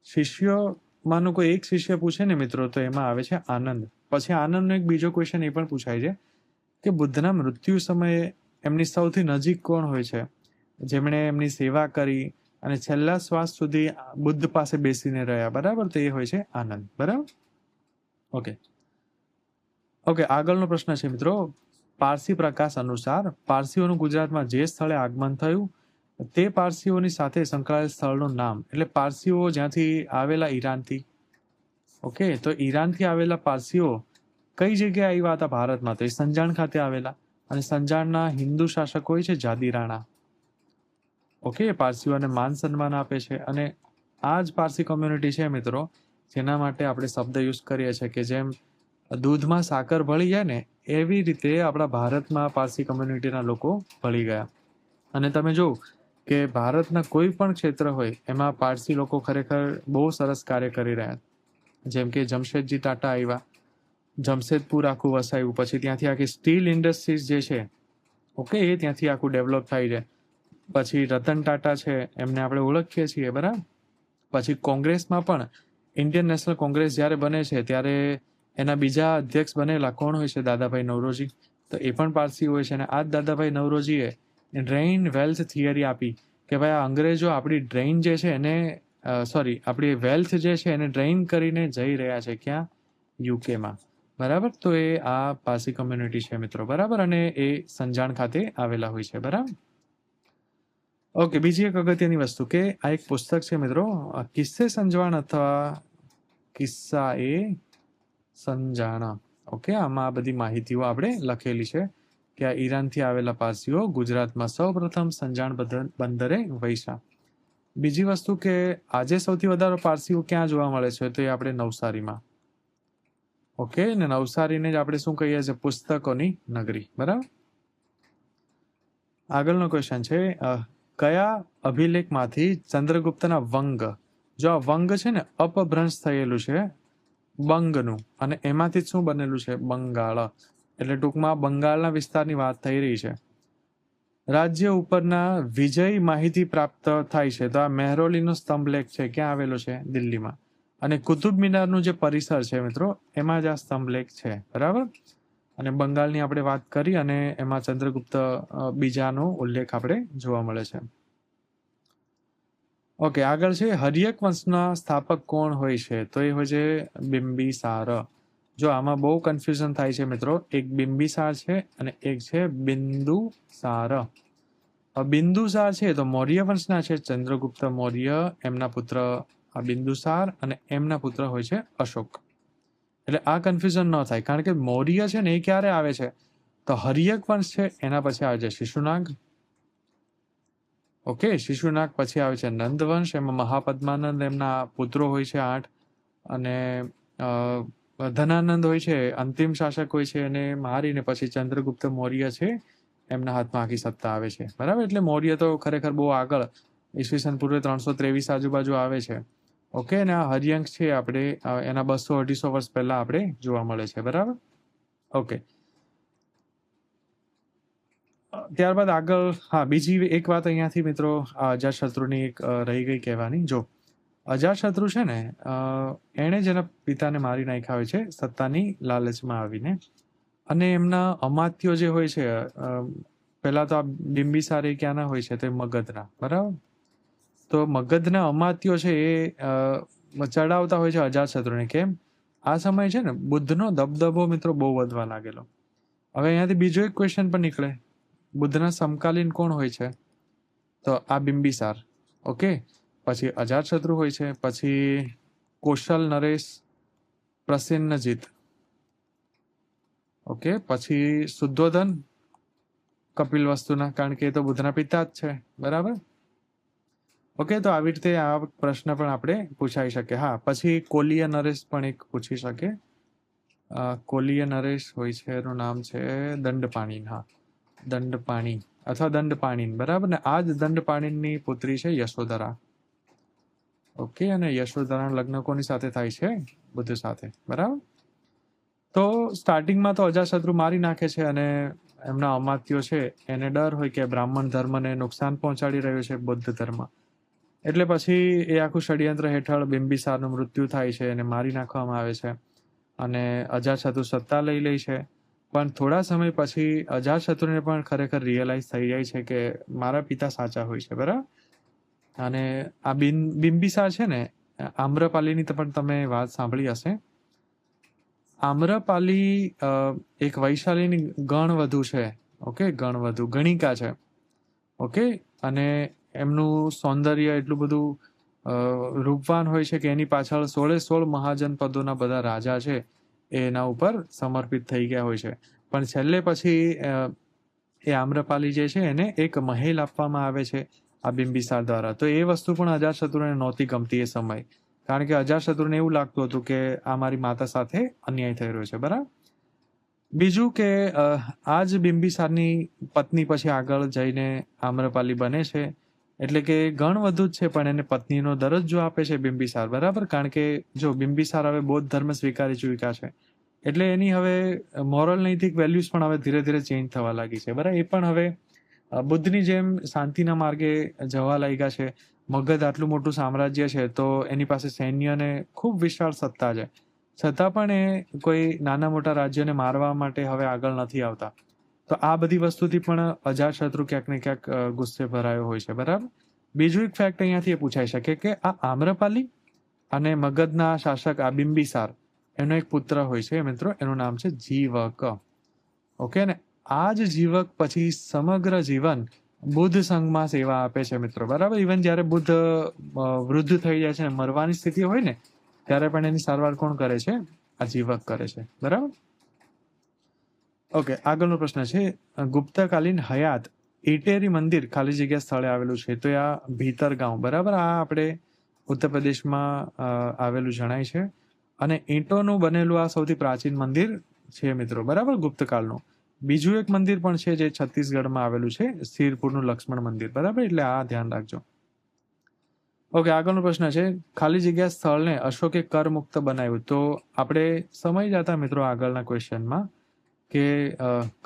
શિષ્યોમાંનો કોઈ એક શિષ્ય પૂછે ને મિત્રો, તો એમાં આવે છે આનંદ. પછી આનંદનો એક બીજો ક્વેશ્ચન એ પણ પૂછાય છે કે બુદ્ધના મૃત્યુ સમયે એમની સૌથી નજીક કોણ હોય છે, જેમણે એમની સેવા કરી અને છેલ્લા શ્વાસ સુધી બુદ્ધ પાસે બેસીને રહ્યા? બરાબર, તો એ હોય છે આનંદ. બરાબર, ઓકે, આગળનો પ્રશ્ન છે મિત્રો, પારસી પ્રકાશ અનુસાર પારસીઓનું ગુજરાતમાં જે સ્થળે આગમન થયું તે પારસીઓની સાથે સંકળાયેલ સ્થળનું નામ. એટલે પારસીઓ જ્યાંથી આવેલા ઈરાનથી, ઓકે, તો ઈરાનથી આવેલા પારસીઓ કઈ જગ્યાએ આવ્યા હતા ભારતમાં? તો એ સંજાણ ખાતે આવેલા. અને સંજાણના હિન્દુ શાસક હોય છે જાદી રાણા. ઓકે, પારસીઓને માન સન્માન આપે છે. અને આ જ પારસી કોમ્યુનિટી છે મિત્રો, જેના માટે આપણે શબ્દ યુઝ કરીએ છીએ કે જેમ દૂધમાં સાકર ભળી જાય ને, એવી રીતે આપણા ભારતમાં પારસી કોમ્યુનિટીના લોકો ભળી ગયા. અને તમે જો કે ભારતના કોઈ પણ ક્ષેત્ર હોય એમાં પારસી લોકો ખરેખર બહુ સરસ કાર્ય કરી રહ્યા. જેમ કે જમશેદજી ટાટા આવ્યા, જમશેદપુર આખું વસાવ્યું. પછી ત્યાંથી આખી સ્ટીલ ઇન્ડસ્ટ્રીઝ જે છે, ઓકે, એ ત્યાંથી આખું ડેવલપ થાય છે. પછી રતન ટાટા છે, એમને આપણે ઓળખીએ છીએ. બરાબર, પછી કોંગ્રેસમાં પણ ઇન્ડિયન નેશનલ કોંગ્રેસ જ્યારે બને છે ત્યારે એના બીજા અધ્યક્ષ બનેલા કોણ હોય છે? દાદાભાઈ નવરોજી. તો એ પણ પારસી હોય છે. અને આ જ દાદાભાઈ નવરોજીએ ડ્રેઇન વેલ્થ થિયરી આપી કે ભાઈ આ અંગ્રેજો આપણી ડ્રેઇન જે છે એને આપણી વેલ્થ જે છે એને ડ્રેઇન કરીને જઈ રહ્યા છે. ક્યાં? યુકેમાં. બરાબર, તો એ આ પારસી કોમ્યુનિટી છે મિત્રો. બરાબર, અને એ સંજાણ ખાતે આવેલા હોય છે. બરાબર, ઓકે, બીજી એક અગત્યની વસ્તુ કે આ એક પુસ્તક છે મિત્રો, કિસ્સે સંજવાણ અથવા કિસ્સા એ સંજાણા. ઓકે, આમાં આ બધી માહિતીઓ આપણે લખેલી છે કે આ ઈરાનથી આવેલા પારસીઓ ગુજરાતમાં સૌપ્રથમ સંજાણ બંદરે વૈસા. બીજી વસ્તુ કે આજે સૌથી વધારે પારસીઓ ક્યાં જોવા મળે છે? તો એ આપણે નવસારીમાં. ઓકે, ને નવસારીને જ આપણે શું કહીએ છીએ? પુસ્તકોની નગરી. બરાબર, આગળનો ક્વેશ્ચન છે, કયા અભિલેખમાંથી ચંદ્રગુપ્તના વંગ, જો આ વંગ છે ને અપભ્રંશ થયેલું છે બંગનું, અને એમાંથી જ શું બનેલું છે? બંગાળ. એટલે ટૂંકમાં બંગાળના વિસ્તારની વાત થઈ રહી છે. રાજ્ય ઉપરના વિજય માહિતી પ્રાપ્ત થાય છે. તો આ મહેરૌલીનો સ્તંભ લેખ છે, ક્યાં આવેલો છે? દિલ્હીમાં. અને કુતુબ મિનારનું જે પરિસર છે મિત્રો, એમાં જ આ સ્તંભ લેખ છે. બરાબર, અને બંગાળની આપણે વાત કરી અને એમાં ચંદ્રગુપ્ત બીજાનો ઉલ્લેખ આપણે જોવા મળે છે. ઓકે, આગળ છે, હર્યક વંશના સ્થાપક કોણ હોય છે? તો એ હોય છે બિંબિસાર. જો આમાં બહુ કન્ફ્યુઝન થાય છે મિત્રો, એક બિંબિસાર છે અને એક છે બિંદુસાર. બિંદુસાર છે તો મૌર્ય વંશના છે, ચંદ્રગુપ્ત મૌર્ય, એમના પુત્ર બિંદુસાર, અને એમના પુત્ર હોય છે અશોક. એટલે આ કન્ફ્યુઝન ન થાય, કારણ કે મૌર્ય છે ને એ ક્યારે આવે છે? તો હર્યક વંશ છે એના પછી આવે છે શિશુનાગ. ઓકે, શિશુનાગ પછી આવે છે નંદવંશ, એમાં મહાપદ્માનંદ એમના પુત્રો હોય છે 8, અને ધનાનંદ હોય છે અંતિમ શાસક હોય છે, અને મારીને પછી ચંદ્રગુપ્ત મૌર્ય છે એમના હાથમાં આખી સત્તા આવે છે. બરાબર, એટલે મૌર્ય તો ખરેખર બહુ આગળ ઈસવીસન પૂર્વે 323 આજુબાજુ આવે છે. ઓકે, અને આ હરિયંક છે આપણે એના 200-250 વર્ષ પહેલા આપણે જોવા મળે છે. બરાબર. ઓકે, ત્યારબાદ આગળ બીજી એક વાત અહીંયાથી મિત્રો અજાતશત્રુની એક રહી ગઈ કહેવાની. જો અજાતશત્રુ છે ને એણે જેના પિતાને મારી નાખ્યા હોય છે સત્તાની લાલચમાં આવીને, અને એમના અમાત્યો જે હોય છે પહેલા તો આ બિંબિસાર એ ક્યાંના હોય છે, તો મગધના. બરાબર. તો મગધના અમાત્યો છે એ ચડાવતા હોય છે અજાતશત્રુને. કેમ? આ સમય છે ને બુદ્ધનો દબદબો મિત્રો બહુ વધવા લાગેલો. હવે અહીંયાથી બીજો એક ક્વેશ્ચન પણ નીકળે, બુદ્ધના સમકાલીન કોણ હોય છે? તો આ બિંબિસાર. ઓકે, પછી અજાતશત્રુ હોય છે, પછી કૌશલ નરેશ, પ્રસેનજીત. ઓકે, પછી શુદ્ધોધન, કપિલવસ્તુના, કારણ કે એ તો બુદ્ધના પિતા જ છે. બરાબર. ઓકે, તો આવી રીતે આ પ્રશ્ન પણ આપણે પૂછાઈ શકે. પછી કોલીય નરેશ પણ એક પૂછી શકે. કોલીય નરેશ હોય છે, એનું નામ છે દંડપાણી. દંડપાણી અથવા દંડપાણી. બરાબર ને. આ જ દંડપાણીની પુત્રી છે યશોધરા. ઓકે, અને યશોધરાના લગ્ન કોની સાથે થાય છે? બુદ્ધ સાથે. બરાબર. તો સ્ટાર્ટિંગમાં તો અજાતશત્રુ મારી નાખે છે, અને એમના અમાત્યો છે એને ડર હોય કે બ્રાહ્મણ ધર્મને નુકસાન પહોંચાડી રહ્યો છે બૌદ્ધ ધર્મ, એટલે પછી એ આખું ષડયંત્ર હેઠળ બિંબિસારનું મૃત્યુ થાય છે અને મારી નાખવામાં આવે છે, અને અજાતશત્રુ સત્તા લઈ લે છે. પણ થોડા સમય પછી અજાતશત્રુને પણ ખરેખર રિયલાઇઝ થઈ જાય છે કે મારા પિતા સાચા હોય છે. બરાબર. અને આ બિંબિસાર છે ને, આમ્રપાલીની પણ તમે વાત સાંભળી હશે. આમ્રપાલી એક વૈશાલીની ગણવધુ છે. ઓકે, ગણવધુ, ગણિકા છે. ઓકે, અને એમનું સૌંદર્ય એટલું બધું રૂપવાન હોય છે કે એની પાછળ 16 મહાજનપદોના બધા રાજા છે એના ઉપર સમર્પિત થઈ ગયા હોય છે. પણ છેલ્લે પછી એ આમ્રપાલી જે છે એને એક મહેલ આપવામાં આવે છે આ બિંબિસાર દ્વારા. તો એ વસ્તુ પણ અજાતશત્રુને નહોતી ગમતી એ સમય, કારણ કે અજાતશત્રુને એવું લાગતું હતું કે આ મારી માતા સાથે અન્યાય થઈ રહ્યો છે. બરાબર. બીજું કે આ જ બિંબિસારની પત્ની પછી આગળ જઈને આમ્રપાલી બને છે, એટલે કે ગણવધુ જ છે પણ એને પત્નીનો દરજ્જો આપે છે બિંબિસાર. બરાબર. કારણ કે જો બિંબિસાર હવે બૌદ્ધ ધર્મ સ્વીકારી ચૂક્યા છે, એટલે એની હવે મોરલ નૈતિક વેલ્યુઝ પણ હવે ધીરે ધીરે ચેન્જ થવા લાગી છે. બરાબર. એ પણ હવે બુદ્ધની જેમ શાંતિના માર્ગે જવા લાગ્યા છે. મગધ આટલું મોટું સામ્રાજ્ય છે, તો એની પાસે સૈન્યને ખૂબ વિશાળ સત્તા છે, છતાં પણ એ કોઈ નાના મોટા રાજ્યોને મારવા માટે હવે આગળ નથી આવતા. તો આ બધી વસ્તુથી પણ અજાતશત્રુ ક્યાંક ને ક્યાંક ગુસ્સે ભરાયો હોય છે. બરાબર. બીજું એક ફેક્ટ અહીંયાથી એ પૂછાઈ શકે કે આ આમ્રપાલી અને મગધના શાસક આ બિંબિસાર, એનો એક પુત્ર હોય છે મિત્રો, એનું નામ છે જીવક. ઓકે, ને આ જ જીવક પછી સમગ્ર જીવન બુદ્ધ સંઘમાં સેવા આપે છે મિત્રો. બરાબર. ઇવન જ્યારે બુદ્ધ વૃદ્ધ થઈ જાય છે, મરવાની સ્થિતિ હોય ને, ત્યારે પણ એની સારવાર કોણ કરે છે? આ જીવક કરે છે. બરાબર. ઓકે, આગળનો પ્રશ્ન છે, ગુપ્તકાલીન હયાત ઇટેરી મંદિર ખાલી જગ્યા સ્થળે આવેલું છે, તો આ ભીતરગાંવ. બરાબર. આ આપણે ઉત્તર પ્રદેશમાં આવેલું જણાય છે, અને ઈંટોનું બનેલું આ સૌથી પ્રાચીન મંદિર છે મિત્રો. બરાબર, ગુપ્તકાળનું. બીજું એક મંદિર પણ છે જે છત્તીસગઢમાં આવેલું છે, સિરપુરનું લક્ષ્મણ મંદિર. બરાબર. એટલે આ ધ્યાન રાખજો. ઓકે, આગળનો પ્રશ્ન છે, ખાલી જગ્યા સ્થળને અશોકે કરમુક્ત બનાવ્યું. તો આપણે સમય જતા મિત્રો આગળના ક્વેશ્ચનમાં કે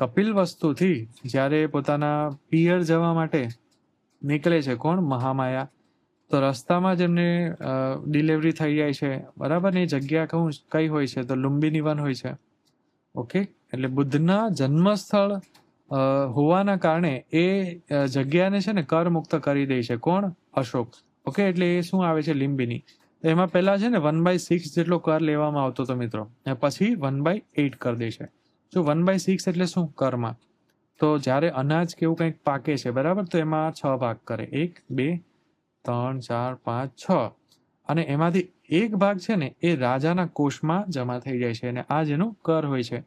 કપિલવસ્તુથી જ્યારે પોતાના પિયર જવા માટે નીકળે છે કોણ? મહામાયા. તો રસ્તામાં જ એમને ડિલિવરી થઈ જાય છે. બરાબર. ને એ જગ્યા કઈ હોય છે? તો લુંબિની વન હોય છે. ઓકે, એટલે બુદ્ધના જન્મસ્થળ હોવાના કારણે એ જગ્યાને છે ને કરમુક્ત કરી દે છે કોણ? અશોક. ઓકે, એટલે એ શું આવે છે? લિંબિની. એમાં પહેલા છે ને 1/6 જેટલો કર લેવામાં આવતો હતો મિત્રો, પછી 1/8 કરી દે છે. જો 1/6 એટલે શું? કરમાં. તો જ્યારે અનાજ કેવું કંઈક પાકે છે, બરાબર, તો એમાં 6 ભાગ કરે, 1 2 3 4 5 6, અને એમાંથી એક ભાગ છે ને એ રાજાના કોષમાં જમા થઈ જાય છે, અને આ જેનું કર હોય છે.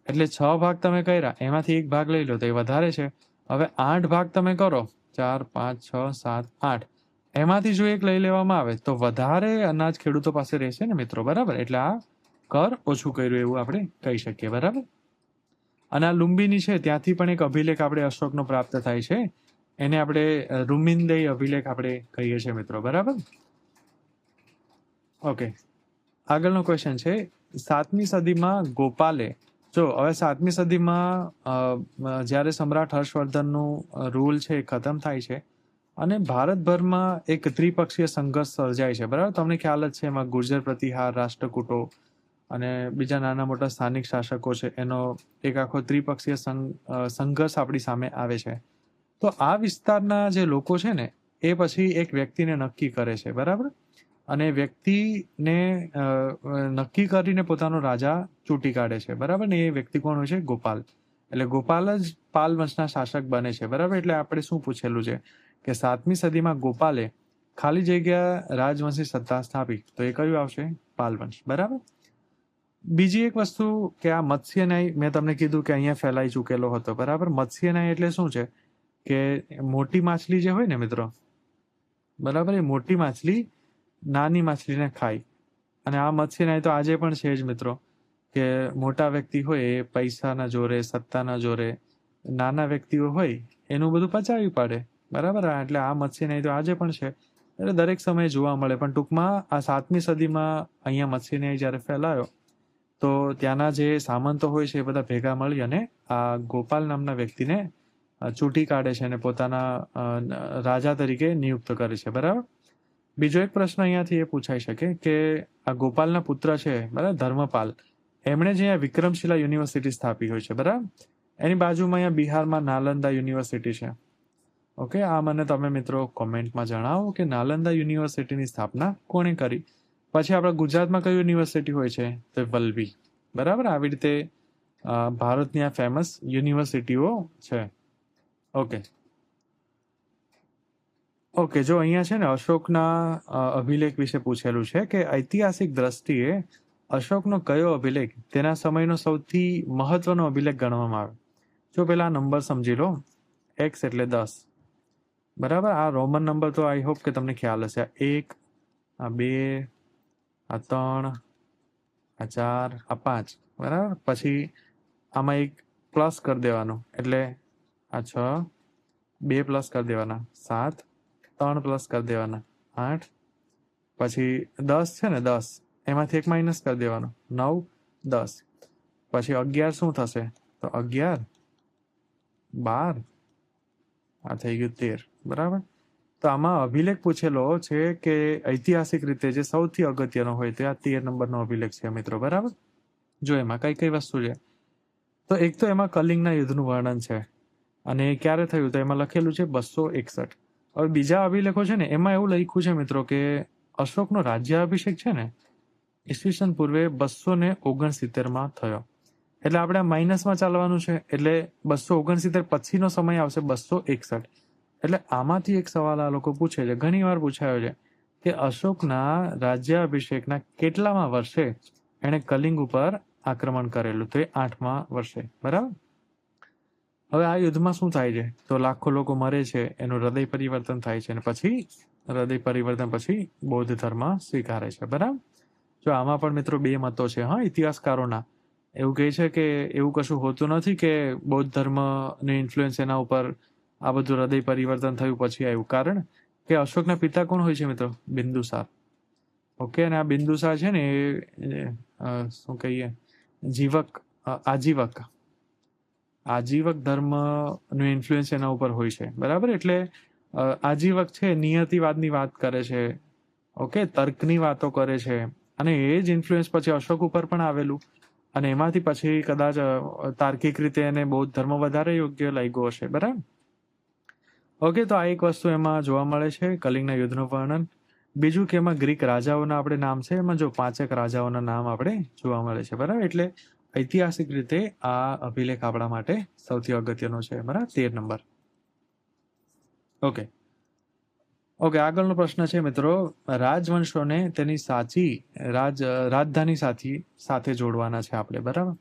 એટલે 6 ભાગ તમે કર્યા, એમાંથી એક ભાગ લઈ લો તો એ વધારે છે. હવે 8 ભાગ તમે કરો, 4 5 6 7 8, એમાંથી જો એક લઈ લેવામાં આવે તો વધારે અનાજ ખેડૂતો પાસે રહેશે ને મિત્રો. બરાબર. એટલે આ કર ઓછું કર્યું એવું આપણે કહી શકીએ. બરાબર. અને આ લુંબિની છે ત્યાંથી પણ એક અભિલેખ આપણે અશોકનો પ્રાપ્ત થાય છે, એને આપણે રૂમિનદેય અભિલેખ આપણે કહીએ છીએ મિત્રો. બરાબર. ઓકે, આગળનો ક્વેશ્ચન છે 7મી સદીમાં ગોપાલે, જો હવે 7મી સદીમાં જ્યારે સમ્રાટ હર્ષવર્ધનનું રૂલ છે એ ખતમ થાય છે અને ભારતભરમાં એક ત્રિપક્ષીય સંઘર્ષ સર્જાય છે, બરાબર. તમને ખ્યાલ જ છે એમાં ગુર્જર પ્રતિહાર, રાષ્ટ્રકૂટો અને બીજા નાના મોટા સ્થાનિક શાસકો છે, એનો એક આખો ત્રિપક્ષીય સંઘર્ષ આપણી સામે આવે છે. તો આ વિસ્તારના જે લોકો છે ને એ પછી એક વ્યક્તિને નક્કી કરે છે, બરાબર, અને વ્યક્તિને નક્કી કરીને પોતાનો રાજા ચૂંટી કાઢે છે, બરાબર. ને એ વ્યક્તિ કોણ હોય છે? ગોપાલ. એટલે ગોપાલ જ પાલ વંશના શાસક બને છે, બરાબર. એટલે આપણે શું પૂછેલું છે કે 7મી સદીમાં ગોપાલે ખાલી જગ્યા રાજવંશી સત્તા સ્થાપી, તો એ કયું આવશે? પાલ વંશ, બરાબર. બીજી એક વસ્તુ કે આ મત્સ્ય ન્યાય મેં તમને કીધું કે અહીંયા ફેલાઈ ચૂકેલો હતો, બરાબર. મત્સ્ય ન્યાય એટલે શું છે કે મોટી માછલી જે હોય ને મિત્રો, બરાબર, એ મોટી માછલી નાની માછલીને ખાય. અને આ મત્સ્ય ન્યાય તો આજે પણ છે જ મિત્રો, કે મોટા વ્યક્તિ હોય એ પૈસાના જોરે, સત્તાના જોરે નાના વ્યક્તિઓ હોય એનું બધું પચાવી પાડે, બરાબર. એટલે આ મત્સ્ય ન્યાય તો આજે પણ છે, એટલે દરેક સમયે જોવા મળે. પણ ટૂંકમાં આ 7મી સદીમાં અહીંયા મત્સ્ય ન્યાય જ્યારે ફેલાયો તો ત્યાંના જે સામંતો હોય છે એ બધા ભેગા મળી અને આ ગોપાલ નામના વ્યક્તિને ચૂંટી કાઢે છે અને પોતાના રાજા તરીકે નિયુક્ત કરે છે, બરાબર. બીજો એક પ્રશ્ન અહીંયાથી એ પૂછાઈ શકે કે આ ગોપાલના પુત્ર છે, બરાબર, ધર્મપાલ, એમણે જે અહીંયા વિક્રમશિલા યુનિવર્સિટી સ્થાપી હોય છે, બરાબર. એની બાજુમાં અહીંયા બિહારમાં નાલંદા યુનિવર્સિટી છે. ઓકે, આ મને તમે મિત્રો કોમેન્ટમાં જણાવો કે નાલંદા યુનિવર્સિટીની સ્થાપના કોણે કરી. પછી આપણા ગુજરાતમાં કઈ યુનિવર્સિટી હોય છે? તો વલ્લભી, બરાબર. આવી રીતે ભારતની આ ફેમસ યુનિવર્સિટીઓ છે. ઓકે ઓકે, જો અહીંયા છે ને અશોકના અભિલેખ વિશે પૂછેલું છે કે ઐતિહાસિક દ્રષ્ટિએ અશોકનો કયો અભિલેખ તેના સમયનો સૌથી મહત્વનો અભિલેખ ગણવામાં આવે? જો પેલા નંબર સમજી લો, x એટલે 10, બરાબર. આ રોમન નંબર તો આઈ હોપ કે તમને ખ્યાલ હશે. આ 1, આ 2, આ 3, આ 4, આ 5, બરાબર. પછી આમાં એક પ્લસ કરી દેવાનું, એટલે આ 6, 2 પ્લસ કરી દેવાના 7, 3 પ્લસ કરી દેવાના 8, પછી 10 છે ને 10, એમાંથી એક માઇનસ કરી દેવાનું 9, 10, પછી 11 શું થશે? તો 11, 12, આ થઈ ગયું 13, બરાબર. તો આમાં અભિલેખ પૂછેલો છે કે ઐતિહાસિક રીતે જે સૌથી અગત્યનો હોય તે આ 13 નંબરનો અભિલેખ છે મિત્રો, બરાબર. જો એમાં કઈ કઈ વસ્તુ છે, તો એક તો એમાં કલિંગના યુદ્ધનું વર્ણન છે અને ક્યારે થયું તો એમાં લખેલું છે 261. હવે બીજા અભિલેખો છે ને એમાં એવું લખ્યું છે મિત્રો કે અશોકનો રાજ્યાભિષેક છે ને ઈસવીસન પૂર્વે 269 થયો. એટલે આપણે માઇનસમાં ચાલવાનું છે, એટલે 269 પછીનો સમય આવશે 261. એટલે આમાંથી એક સવાલ આ લોકો પૂછે છે, ઘણી વાર પૂછાયો છે કે અશોકના રાજ્યાભિષેકના કેટલામાં વર્ષે એણે કલિંગ ઉપર આક્રમણ કરેલું? તો એ 8મા વર્ષે, બરાબર. હવે આ યુદ્ધમાં શું થાય છે? તો લાખો લોકો મરે છે, એનું હૃદય પરિવર્તન થાય છે અને પછી હૃદય પરિવર્તન પછી બૌદ્ધ ધર્મ સ્વીકારે છે, બરાબર. જો આમાં પણ મિત્રો બે મતો છે હા ઇતિહાસકારોના. એવું કહે છે કે એવું કશું હોતું નથી કે બૌદ્ધ ધર્મની ઇન્ફ્લુઅન્સ એના ઉપર આ બધું હૃદય પરિવર્તન થયું પછી આવ્યું. કારણ કે અશોકના પિતા કોણ હોય છે મિત્રો? બિંદુસાર. ઓકે, અને આ બિંદુસાર છે ને એ શું કહીએ આજીવક ધર્મનું ઇન્ફ્લુઅન્સ એના ઉપર હોય છે, બરાબર. એટલે આજીવક છે નિયતિવાદની વાત કરે છે, ઓકે, તર્કની વાતો કરે છે, અને એ જ ઇન્ફ્લુઅન્સ પછી અશોક ઉપર પણ આવેલું અને એમાંથી પછી કદાચ તાર્કિક રીતે એને બૌદ્ધ ધર્મ વધારે યોગ્ય લાગ્યો હશે, બરાબર. ઓકે, તો આ એક વસ્તુ એમાં જોવા મળે છે કલિંગના યુદ્ધનું વર્ણન. બીજું કે એમાં ગ્રીક રાજાઓના આપણે નામ છે, એમાં જો 5 રાજાઓના નામ આપણે જોવા મળે છે, બરાબર. એટલે ઐતિહાસિક રીતે આ અભિલેખ આપણા માટે સૌથી અગત્યનો છે, બરાબર, 13 નંબર. ઓકે, આગળનો પ્રશ્ન છે મિત્રો, રાજવંશોને તેની સાચી રાજધાની સાથે જોડવાના છે આપણે, બરાબર.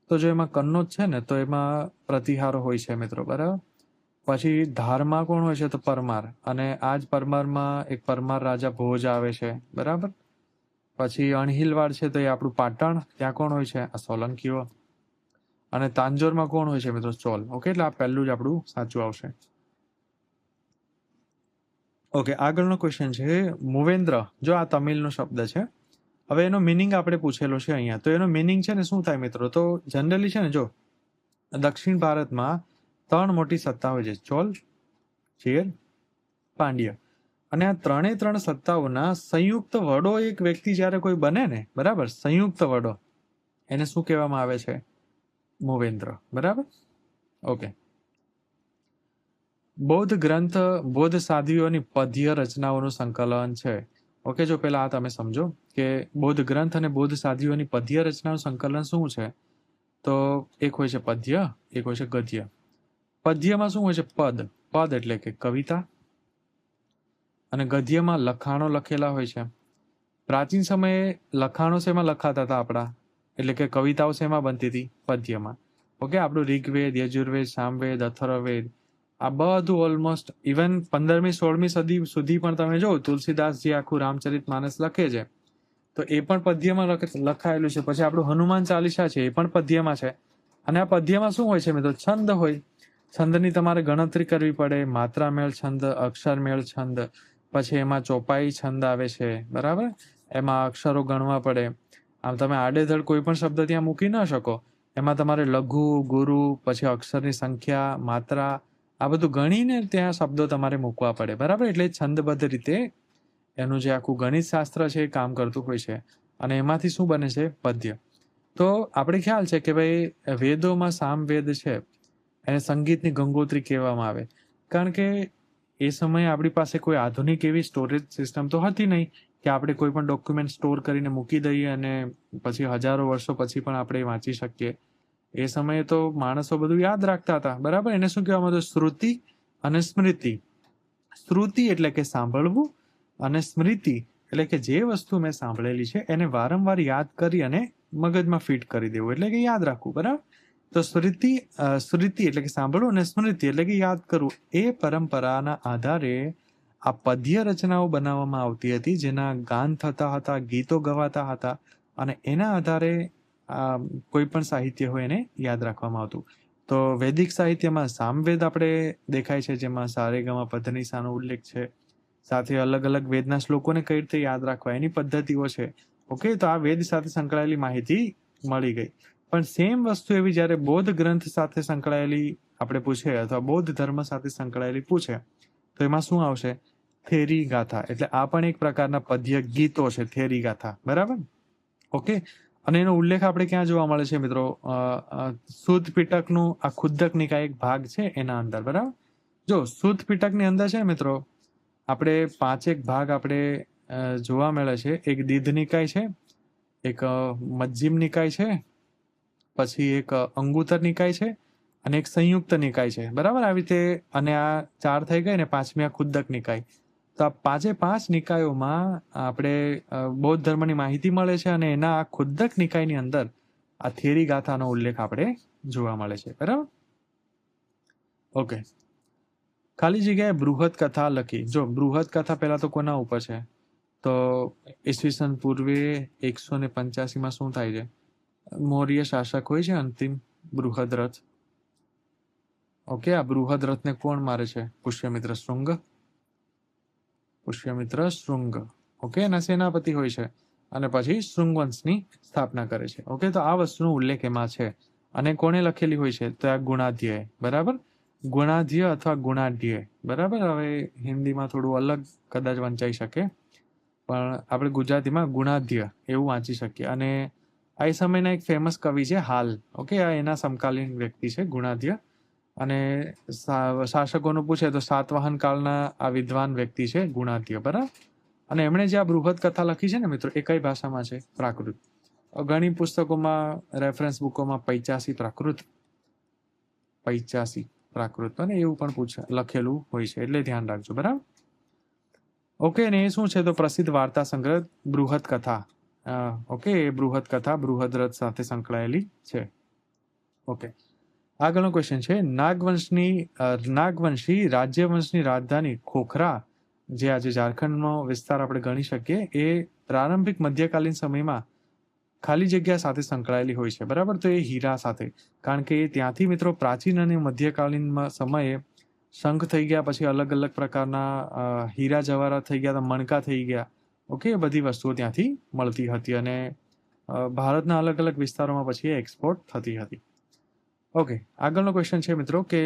તો જો એમાં કન્નોજ છે ને તો એમાં પ્રતિહારો હોય છે મિત્રો, બરાબર. પછી ધારમાં કોણ હોય છે? તો પરમાર, અને આ જ પરમારમાં એક પરમાર રાજા ભોજ આવે છે, બરાબર. પછી અણહિલવાડ છે તો એ આપણું પાટણ, ત્યાં કોણ હોય છે? આ સોલંકીઓ. અને તાંજોરમાં કોણ હોય છે મિત્રો? ચોલ. ઓકે, એટલે આ પહેલું જ આપણું સાચું આવશે. ઓકે, આગળનો ક્વેશ્ચન છે મૂવેન્દ્ર. જો આ તમિલનો શબ્દ છે, હવે એનો મિનિંગ આપણે પૂછેલો છે અહીંયા. તો એનો મિનિંગ છે ને શું થાય મિત્રો? તો જનરલી છે ને જો દક્ષિણ ભારતમાં 3 મોટી સત્તા હોય છે: ચોલ, ચેર, પાંડ્ય. અને આ 3 સત્તાઓના સંયુક્ત વડો એક વ્યક્તિ જ્યારે કોઈ બને ને, બરાબર, સંયુક્ત વડો, એને શું કહેવામાં આવે છે? મૂવેન્દ્ર. બરાબર, ઓકે. બૌદ્ધ ગ્રંથ બૌદ્ધ સાધ્વીઓની પદ્ય રચનાઓનું સંકલન છે. ઓકે, જો પેલા આ તમે સમજો કે બૌદ્ધ ગ્રંથ અને બૌદ્ધ સાધ્વીઓની પદ્ય રચનાનું સંકલન શું છે. તો એક હોય છે પદ્ય, એક હોય છે ગદ્ય. પદ્યમાં શું હોય છે? પદ. પદ એટલે કે કવિતા. અને ગદ્યમાં લખાણો લખેલા હોય છે. પ્રાચીન સમયે લખાણો શેમાં લખાતા હતા આપણા? એટલે કે કવિતાઓ શેમાં બનતી હતી? પદ્યમાં. ઓકે, આપણું ઋગ્વેદ, યજુર્વેદ, સામવેદ, અથર્વવેદ, આ બધું ઓલમોસ્ટ ઇવન 15મી 16મી સદી સુધી પણ તમે જો તુલસીદાસજી આખું રામચરિતમાનસ લખે છે તો એ પણ પદ્યમાં લખાયેલું છે. પછી આપણું હનુમાન ચાલીસા છે એ પણ પદ્યમાં છે. અને આ પદ્યમાં શું હોય છે મિત્રો? છંદ હોય. છંદની તમારે ગણતરી કરવી પડે. માત્રા મેળ છંદ, અક્ષર મેળ છંદ, પછી એમાં ચોપાઈ છંદ આવે છે. બરાબર, એમાં અક્ષરો ગણવા પડે. આમ તમે આડેધડ કોઈ પણ શબ્દ ત્યાં મૂકી ન શકો. એમાં તમારે લઘુ, ગુરુ, પછી અક્ષરની સંખ્યા, માત્રા, આ બધું ગણીને ત્યાં શબ્દો તમારે મૂકવા પડે. બરાબર, એટલે છંદબદ્ધ રીતે એનું જે આખું ગણિત શાસ્ત્ર છે એ કામ કરતું હોય છે. અને એમાંથી શું બને છે? પદ્ય. તો આપણે ખ્યાલ છે કે ભાઈ વેદોમાં સામવેદ છે એને સંગીતની ગંગોત્રી કહેવામાં આવે. કારણ કે એ સમયે આપણી પાસે કોઈ આધુનિક એવી સ્ટોરેજ સિસ્ટમ તો હતી નહીં કે આપણે કોઈ પણ ડોક્યુમેન્ટ સ્ટોર કરીને મૂકી દઈએ અને પછી હજારો વર્ષો પછી પણ આપણે વાંચી શકીએ. એ સમયે તો માણસો બધું યાદ રાખતા હતા. બરાબર, એને શું કહેવામાં આવતું? શ્રુતિ અને સ્મૃતિ. શ્રુતિ એટલે કે સાંભળવું, અને સ્મૃતિ એટલે કે જે વસ્તુ મેં સાંભળેલી છે એને વારંવાર યાદ કરી અને મગજમાં ફિટ કરી દેવું, એટલે કે યાદ રાખવું. બરાબર, તો સ્મૃતિ એટલે કે સાંભળવું, અને સ્મૃતિ એટલે કે યાદ કરવું. એ પરંપરાના આધારે આ પદ્ય રચનાઓ બનાવવામાં આવતી હતી, જેના ગાન થતા હતા, ગીતો ગવાતા હતા, અને એના આધારે કોઈ પણ સાહિત્ય હોય એને યાદ રાખવામાં આવતું. તો વૈદિક સાહિત્યમાં સામવેદ આપણે દેખાય છે, જેમાં સારેગામા પધનિસાનો ઉલ્લેખ છે. સાથે અલગ અલગ વેદના શ્લોકોને કઈ રીતે યાદ રાખવા એની પદ્ધતિઓ છે. ઓકે, તો આ વેદ સાથે સંકળાયેલી માહિતી મળી ગઈ. પણ સેમ વસ્તુ એવી જ્યારે બૌદ્ધ ગ્રંથ સાથે સંકળાયેલી આપણે પૂછે, અથવા બૌદ્ધ ધર્મ સાથે સંકળાયેલી પૂછે, તો એમાં શું આવશે? થેરી ગાથા. એટલે આ પણ એક પ્રકારના પદ્ય ગીતો છે, થેરી ગાથા. બરાબર, ઓકે. અને એનો ઉલ્લેખ આપણે ક્યાં જોવા મળે છે મિત્રો? શુદ્ધ પિટકનું આ ખુદ્દક નિકાય એક ભાગ છે એના અંદર. બરાબર, જો શુદ્ધ પિટકની અંદર છે મિત્રો આપણે 5 ભાગ આપણે જોવા મળે છે. એક દીધ નિકાય છે, એક મજ્જિમ નિકાય છે, પછી એક અંગુતર નિકાય છે, અને એક સંયુક્ત નિકાય છે. બરાબર, આવી રીતે. અને આ 4 થઈ ગઈ ને, 5મી આ ખુદ્દક નિકાય. તો આ 5 નિકાયોમાં આપણે બૌદ્ધ ધર્મની માહિતી મળે છે, અને એના આ ખુદ્દક નિકાયની અંદર આ થેરી ગાથાનો ઉલ્લેખ આપણે જોવા મળે છે. બરાબર, ઓકે. ખાલી જગ્યાએ બૃહદ કથા લખી. જો બૃહદ કથા પહેલા તો કોના ઉપર છે? તો ઈસવીસન પૂર્વે 185માં શું થાય છે? મૌર્ય શાસક હોય છે અંતિમ, બૃહદ રથ. ઓકે, આ બૃહદ રથને કોણ મારે છે? પુષ્યમિત્ર શૃંગ. પુષ્યમિત્ર શૃંગ. ઓકે, એના સેનાપતિ હોય છે, અને પછી શૃંગવંશની સ્થાપના કરે છે. ઓકે, તો આ વસ્તુનો ઉલ્લેખ એમાં છે. અને કોણે લખેલી હોય છે? તો આ ગુણાધ્યય. બરાબર, ગુણાધ્ય અથવા ગુણાઢ્ય. બરાબર, હવે હિન્દીમાં થોડું અલગ કદાચ વંચાઈ શકે, પણ આપણે ગુજરાતીમાં ગુણાધ્ય એવું વાંચી શકીએ. અને આ સમયના એક ફેમસ કવિ છે હાલ. ઓકે, આ એના સમકાલીન વ્યક્તિ છે ગુણાધ્ય. અને શાસકોનું પૂછે તો સાતવાહન કાળના આ વિદ્વાન વ્યક્તિ છે ગુણાધ્ય. બરાબર, અને એમણે જે આ બૃહદ કથા લખી છે ને મિત્રો, એ કઈ ભાષામાં છે? પ્રાકૃત. ઘણી પુસ્તકોમાં, રેફરન્સ બુકોમાં 85 પ્રાકૃત, 85 પ્રાકૃત, અને એવું પણ લખેલું હોય છે, એટલે ધ્યાન રાખજો. બરાબર, ઓકે. ને એ શું છે? તો પ્રસિદ્ધ વાર્તા સંગ્રહ બૃહદ કથા. ઓકે, એ બૃહદ કથા બૃહદ રથ સાથે સંકળાયેલી છે. ઓકે, આગળનો ક્વેશ્ચન છે, નાગવંશી રાજ્યવંશની રાજધાની ખોખરા, જે આજે ઝારખંડનો વિસ્તાર આપણે ગણી શકીએ, એ પ્રારંભિક મધ્યકાલીન સમયમાં ખાલી જગ્યા સાથે સંકળાયેલી હોય છે. બરાબર, તો એ હીરા સાથે, કારણ કે ત્યાંથી મિત્રો પ્રાચીન અને મધ્યકાલીન સમયે શંખ થઈ ગયા, પછી અલગ અલગ પ્રકારના હીરા જવાહરાત થઈ ગયા, મણકા થઈ ગયા, ઓકે, એ બધી વસ્તુઓ ત્યાંથી મળતી હતી અને ભારતના અલગ અલગ વિસ્તારોમાં પછી એક્સપોર્ટ થતી હતી. ઓકે, આગળનો ક્વેશ્ચન છે મિત્રો કે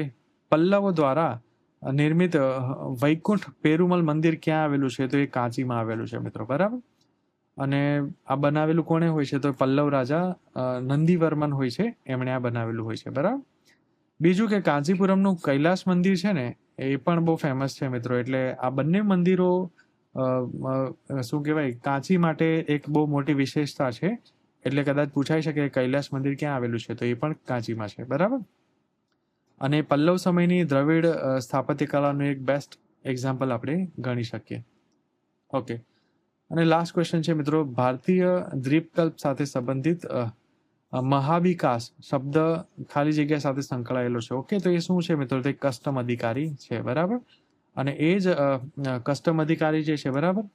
પલ્લવો દ્વારા નિર્મિત વૈકુંઠ પેરુમલ મંદિર ક્યાં આવેલું છે? તો એ કાંચીમાં આવેલું છે મિત્રો, બરાબર. અને આ બનાવેલું કોણે હોય છે? તો પલ્લવ રાજા નંદીવર્મન હોય છે, એમણે આ બનાવેલું હોય છે, બરાબર. બીજું કે કાંચીપુરમનું કૈલાસ મંદિર છે ને, એ પણ બહુ ફેમસ છે મિત્રો. એટલે આ બંને મંદિરો શું કહેવાય, કાંચી માટે એક બહુ મોટી વિશેષતા છે. એટલે કદાચ પૂછાઈ શકે કૈલાસ મંદિર ક્યાં આવેલું છે? તો એ પણ કાંચીમાં છે, બરાબર. અને પલ્લવ સમયની દ્રવિડ સ્થાપત્ય કલાનું એક બેસ્ટ એક્ઝામ્પલ આપણે ગણી શકીએ. ઓકે, અને લાસ્ટ ક્વેશ્ચન છે મિત્રો, ભારતીય દ્વીપકલ્પ સાથે સંબંધિત મહાવિકાસ શબ્દ ખાલી જગ્યા સાથે સંકળાયેલો છે. ઓકે, તો એ શું છે મિત્રો? તો કસ્ટમ અધિકારી છે, બરાબર. અને એ જ કસ્ટમ અધિકારી જે છે, બરાબર,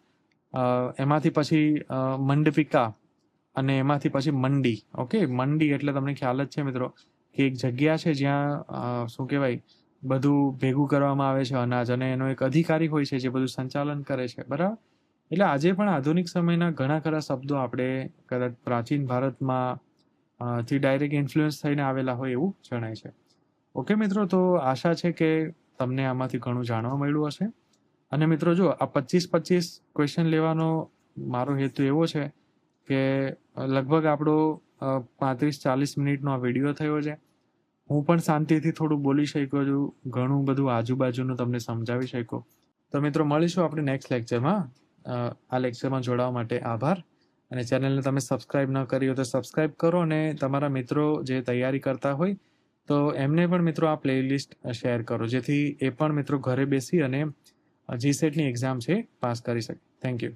એમાંથી પછી મંડપિકા અને એમાંથી પછી મંડી. ઓકે, મંડી એટલે તમને ખ્યાલ જ છે મિત્રો કે એક જગ્યા છે જ્યાં શું કહેવાય, બધું ભેગું કરવામાં આવે છે અનાજ, અને એનો એક અધિકારી હોય છે જે બધું સંચાલન કરે છે, બરાબર. એટલે આજે પણ આધુનિક સમયના ઘણા ખરા શબ્દો આપણે કદાચ પ્રાચીન ભારતમાં થી ડાયરેક્ટ ઇન્ફ્લુઅન્સ થઈને આવેલા હોય એવું જણાય છે. ઓકે મિત્રો, તો આશા છે કે તમને આમાંથી ઘણું જાણવા મળ્યું હશે. અને મિત્રો જો આ 25 ક્વેશ્ચન લેવાનો મારો હેતુ એવો છે કે લગભગ આપણો 35-40 મિનિટનો આ વિડીયો થયો છે. હું પણ શાંતિથી થોડું બોલી શક્યો છું, ઘણું બધું આજુબાજુનું તમને સમજાવી શક્યો. તો મિત્રો મળીશું આપણે નેક્સ્ટ લેક્ચરમાં. આ લેક્ચરમાં જોડાવા માટે આભાર. અને ચેનલને તમે સબસ્ક્રાઇબ ન કરી હોય તો સબસ્ક્રાઇબ કરો, અને તમારા મિત્રો જે તૈયારી કરતા હોય તો એમને પણ મિત્રો આ પ્લેલિસ્ટ શેર કરો, જેથી એ પણ મિત્રો ઘરે બેસી અને GSETની એક્ઝામ છે પાસ કરી શકે. Thank you.